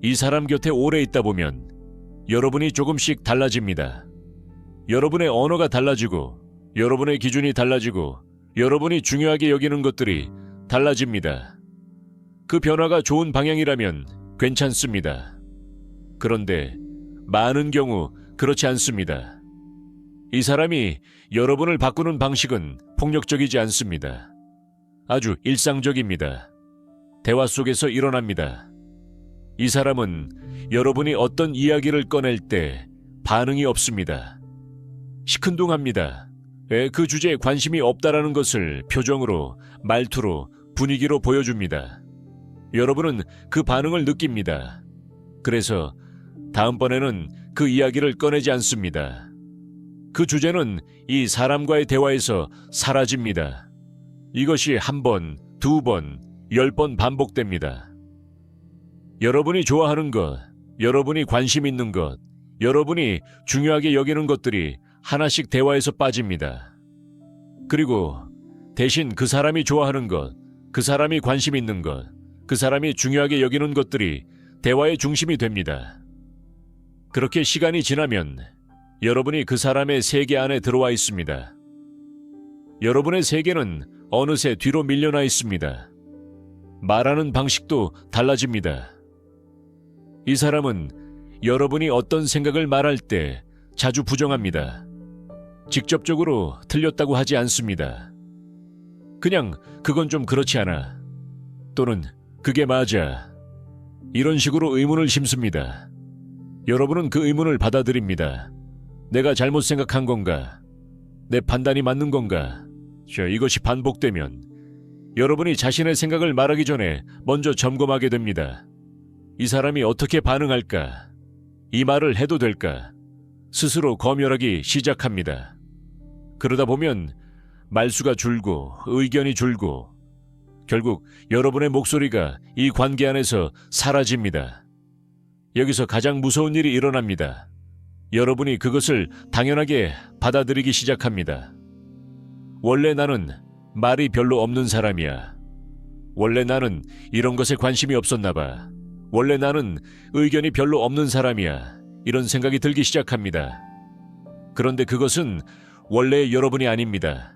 이 사람 곁에 오래 있다 보면 여러분이 조금씩 달라집니다. 여러분의 언어가 달라지고 여러분의 기준이 달라지고 여러분이 중요하게 여기는 것들이 달라집니다. 그 변화가 좋은 방향이라면 괜찮습니다. 그런데 많은 경우 그렇지 않습니다. 이 사람이 여러분을 바꾸는 방식은 폭력적이지 않습니다. 아주 일상적입니다. 대화 속에서 일어납니다. 이 사람은 여러분이 어떤 이야기를 꺼낼 때 반응이 없습니다. 시큰둥합니다. 그 주제에 관심이 없다라는 것을 표정으로, 말투로, 분위기로 보여줍니다. 여러분은 그 반응을 느낍니다. 그래서 다음번에는 그 이야기를 꺼내지 않습니다. 그 주제는 이 사람과의 대화에서 사라집니다. 이것이 1번, 2번, 10번 반복됩니다. 여러분이 좋아하는 것, 여러분이 관심 있는 것, 여러분이 중요하게 여기는 것들이 하나씩 대화에서 빠집니다. 그리고 대신 그 사람이 좋아하는 것, 그 사람이 관심 있는 것, 그 사람이 중요하게 여기는 것들이 대화의 중심이 됩니다. 그렇게 시간이 지나면 여러분이 그 사람의 세계 안에 들어와 있습니다. 여러분의 세계는 어느새 뒤로 밀려나 있습니다. 말하는 방식도 달라집니다. 이 사람은 여러분이 어떤 생각을 말할 때 자주 부정합니다. 직접적으로 틀렸다고 하지 않습니다. 그냥 그건 좀 그렇지 않아. 또는 그게 맞아. 이런 식으로 의문을 심습니다. 여러분은 그 의문을 받아들입니다. 내가 잘못 생각한 건가? 내 판단이 맞는 건가? 이것이 반복되면 여러분이 자신의 생각을 말하기 전에 먼저 점검하게 됩니다. 이 사람이 어떻게 반응할까? 이 말을 해도 될까? 스스로 검열하기 시작합니다. 그러다 보면 말수가 줄고 의견이 줄고 결국 여러분의 목소리가 이 관계 안에서 사라집니다. 여기서 가장 무서운 일이 일어납니다. 여러분이 그것을 당연하게 받아들이기 시작합니다. 원래 나는 말이 별로 없는 사람이야. 원래 나는 이런 것에 관심이 없었나 봐. 원래 나는 의견이 별로 없는 사람이야. 이런 생각이 들기 시작합니다. 그런데 그것은 원래의 여러분이 아닙니다.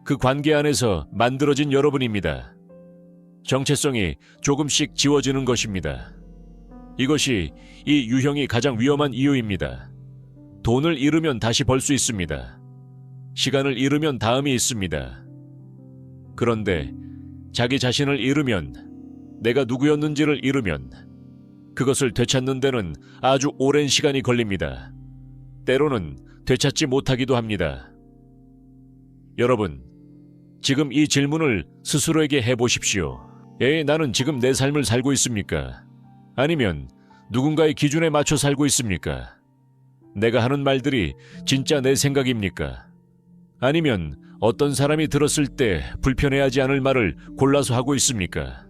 그 관계 안에서 만들어진 여러분입니다. 정체성이 조금씩 지워지는 것입니다. 이것이 이 유형이 가장 위험한 이유입니다. 돈을 잃으면 다시 벌 수 있습니다. 시간을 잃으면 다음이 있습니다. 그런데 자기 자신을 잃으면, 내가 누구였는지를 잃으면 그것을 되찾는 데는 아주 오랜 시간이 걸립니다. 때로는 되찾지 못하기도 합니다. 여러분, 지금 이 질문을 스스로에게 해보십시오. 나는 지금 내 삶을 살고 있습니까? 아니면 누군가의 기준에 맞춰 살고 있습니까? 내가 하는 말들이 진짜 내 생각입니까? 아니면 어떤 사람이 들었을 때 불편해하지 않을 말을 골라서 하고 있습니까?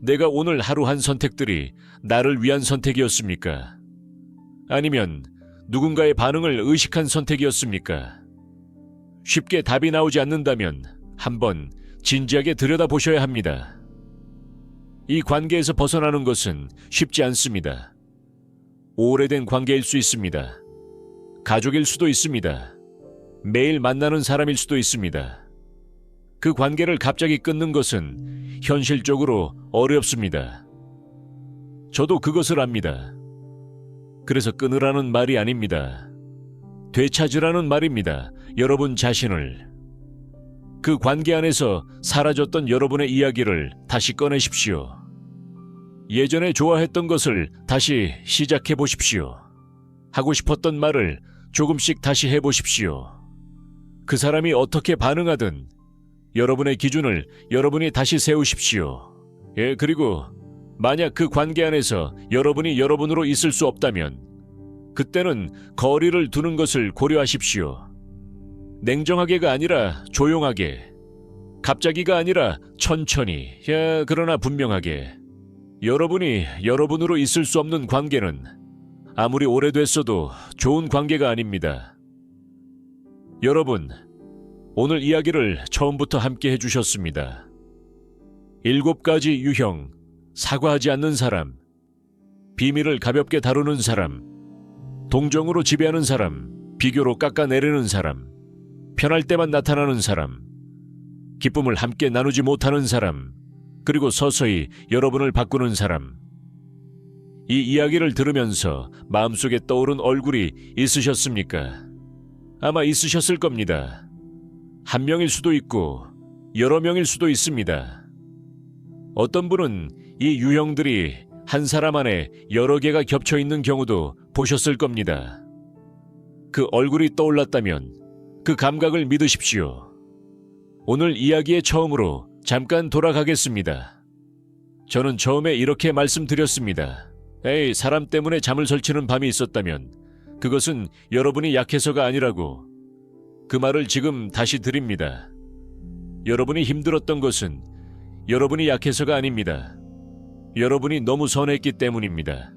내가 오늘 하루 한 선택들이 나를 위한 선택이었습니까? 아니면 누군가의 반응을 의식한 선택이었습니까? 쉽게 답이 나오지 않는다면 한번 진지하게 들여다보셔야 합니다. 이 관계에서 벗어나는 것은 쉽지 않습니다. 오래된 관계일 수 있습니다. 가족일 수도 있습니다. 매일 만나는 사람일 수도 있습니다. 그 관계를 갑자기 끊는 것은 현실적으로 어렵습니다. 저도 그것을 압니다. 그래서 끊으라는 말이 아닙니다. 되찾으라는 말입니다. 여러분 자신을. 그 관계 안에서 사라졌던 여러분의 이야기를 다시 꺼내십시오. 예전에 좋아했던 것을 다시 시작해 보십시오. 하고 싶었던 말을 조금씩 다시 해보십시오. 그 사람이 어떻게 반응하든 여러분의 기준을 여러분이 다시 세우십시오. 그리고 만약 그 관계 안에서 여러분이 여러분으로 있을 수 없다면 그때는 거리를 두는 것을 고려하십시오. 냉정하게가 아니라 조용하게, 갑자기가 아니라 천천히, 그러나 분명하게. 여러분이 여러분으로 있을 수 없는 관계는 아무리 오래됐어도 좋은 관계가 아닙니다. 여러분, 오늘 이야기를 처음부터 함께 해주셨습니다. 7가지 유형, 사과하지 않는 사람, 비밀을 가볍게 다루는 사람, 동정으로 지배하는 사람, 비교로 깎아내리는 사람, 편할 때만 나타나는 사람, 기쁨을 함께 나누지 못하는 사람, 그리고 서서히 여러분을 바꾸는 사람. 이 이야기를 들으면서 마음속에 떠오른 얼굴이 있으셨습니까? 아마 있으셨을 겁니다. 한 명일 수도 있고 여러 명일 수도 있습니다. 어떤 분은 이 유형들이 한 사람 안에 여러 개가 겹쳐 있는 경우도 보셨을 겁니다. 그 얼굴이 떠올랐다면 그 감각을 믿으십시오. 오늘 이야기의 처음으로 잠깐 돌아가겠습니다. 저는 처음에 이렇게 말씀드렸습니다. 에이, 사람 때문에 잠을 설치는 밤이 있었다면 그것은 여러분이 약해서가 아니라고. 그 말을 지금 다시 드립니다. 여러분이 힘들었던 것은 여러분이 약해서가 아닙니다. 여러분이 너무 선했기 때문입니다.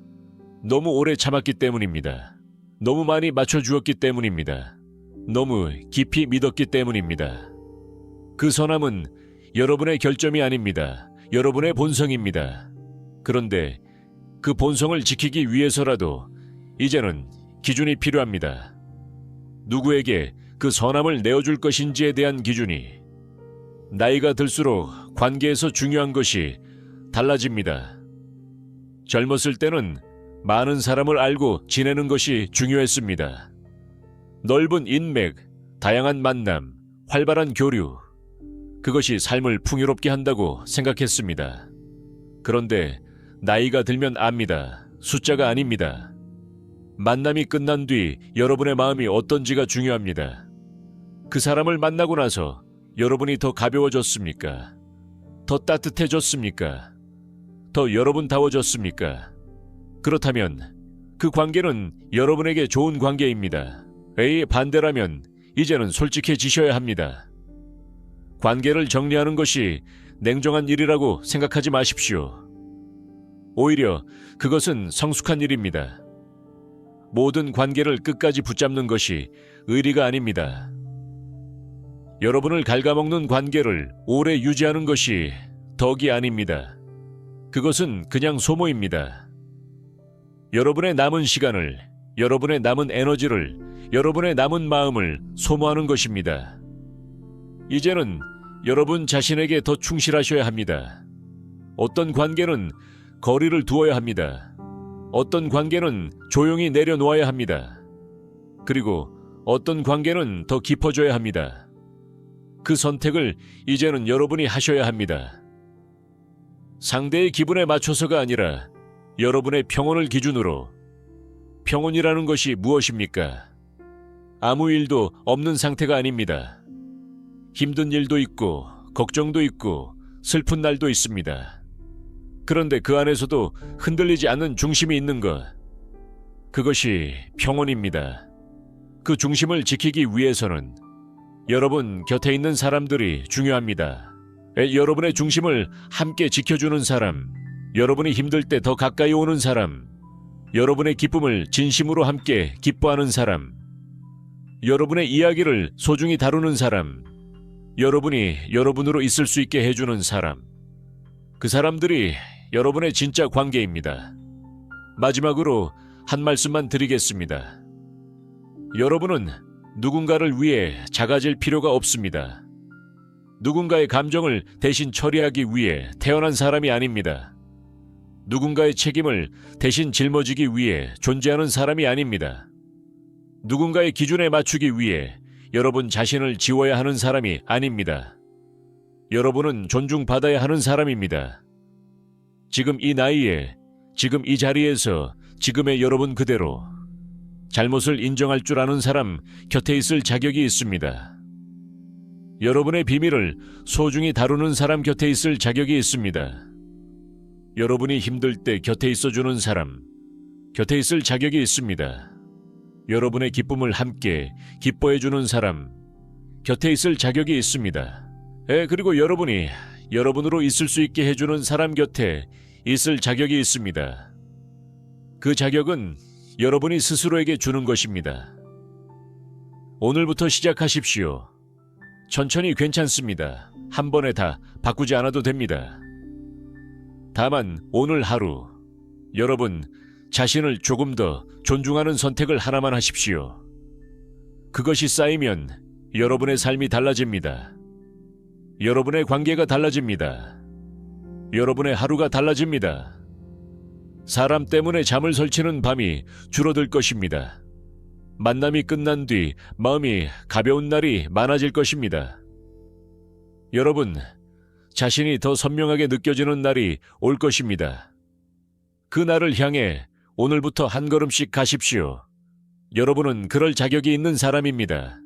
너무 오래 참았기 때문입니다. 너무 많이 맞춰주었기 때문입니다. 너무 깊이 믿었기 때문입니다. 그 선함은 여러분의 결점이 아닙니다. 여러분의 본성입니다. 그런데 그 본성을 지키기 위해서라도 이제는 기준이 필요합니다. 누구에게 그 선함을 내어줄 것인지에 대한 기준이. 나이가 들수록 관계에서 중요한 것이 달라집니다. 젊었을 때는 많은 사람을 알고 지내는 것이 중요했습니다. 넓은 인맥, 다양한 만남, 활발한 교류. 그것이 삶을 풍요롭게 한다고 생각했습니다. 그런데 나이가 들면 압니다. 숫자가 아닙니다. 만남이 끝난 뒤 여러분의 마음이 어떤지가 중요합니다. 그 사람을 만나고 나서 여러분이 더 가벼워졌습니까? 더 따뜻해졌습니까? 더 여러분다워졌습니까? 그렇다면 그 관계는 여러분에게 좋은 관계입니다. 에이, 반대라면 이제는 솔직해지셔야 합니다. 관계를 정리하는 것이 냉정한 일이라고 생각하지 마십시오. 오히려 그것은 성숙한 일입니다. 모든 관계를 끝까지 붙잡는 것이 의리가 아닙니다. 여러분을 갉아먹는 관계를 오래 유지하는 것이 덕이 아닙니다. 그것은 그냥 소모입니다. 여러분의 남은 시간을, 여러분의 남은 에너지를, 여러분의 남은 마음을 소모하는 것입니다. 이제는 여러분 자신에게 더 충실하셔야 합니다. 어떤 관계는 거리를 두어야 합니다. 어떤 관계는 조용히 내려놓아야 합니다. 그리고 어떤 관계는 더 깊어져야 합니다. 그 선택을 이제는 여러분이 하셔야 합니다. 상대의 기분에 맞춰서가 아니라 여러분의 평온을 기준으로. 평온이라는 것이 무엇입니까? 아무 일도 없는 상태가 아닙니다. 힘든 일도 있고 걱정도 있고 슬픈 날도 있습니다. 그런데 그 안에서도 흔들리지 않는 중심이 있는 것. 그것이 평온입니다. 그 중심을 지키기 위해서는 여러분 곁에 있는 사람들이 중요합니다. 여러분의 중심을 함께 지켜주는 사람, 여러분이 힘들 때 더 가까이 오는 사람, 여러분의 기쁨을 진심으로 함께 기뻐하는 사람, 여러분의 이야기를 소중히 다루는 사람, 여러분이 여러분으로 있을 수 있게 해주는 사람. 그 사람들이 여러분의 진짜 관계입니다. 마지막으로 한 말씀만 드리겠습니다. 여러분은 누군가를 위해 작아질 필요가 없습니다. 누군가의 감정을 대신 처리하기 위해 태어난 사람이 아닙니다. 누군가의 책임을 대신 짊어지기 위해 존재하는 사람이 아닙니다. 누군가의 기준에 맞추기 위해 여러분 자신을 지워야 하는 사람이 아닙니다. 여러분은 존중받아야 하는 사람입니다. 지금 이 나이에, 지금 이 자리에서, 지금의 여러분 그대로 잘못을 인정할 줄 아는 사람 곁에 있을 자격이 있습니다. 여러분의 비밀을 소중히 다루는 사람 곁에 있을 자격이 있습니다. 여러분이 힘들 때 곁에 있어주는 사람 곁에 있을 자격이 있습니다. 여러분의 기쁨을 함께 기뻐해주는 사람 곁에 있을 자격이 있습니다. 그리고 여러분이 여러분으로 있을 수 있게 해주는 사람 곁에 있을 자격이 있습니다. 그 자격은 여러분이 스스로에게 주는 것입니다. 오늘부터 시작하십시오. 천천히 괜찮습니다. 한 번에 다 바꾸지 않아도 됩니다. 다만 오늘 하루 여러분 자신을 조금 더 존중하는 선택을 하나만 하십시오. 그것이 쌓이면 여러분의 삶이 달라집니다. 여러분의 관계가 달라집니다. 여러분의 하루가 달라집니다. 사람 때문에 잠을 설치는 밤이 줄어들 것입니다. 만남이 끝난 뒤 마음이 가벼운 날이 많아질 것입니다. 여러분, 자신이 더 선명하게 느껴지는 날이 올 것입니다. 그 날을 향해 오늘부터 한 걸음씩 가십시오. 여러분은 그럴 자격이 있는 사람입니다.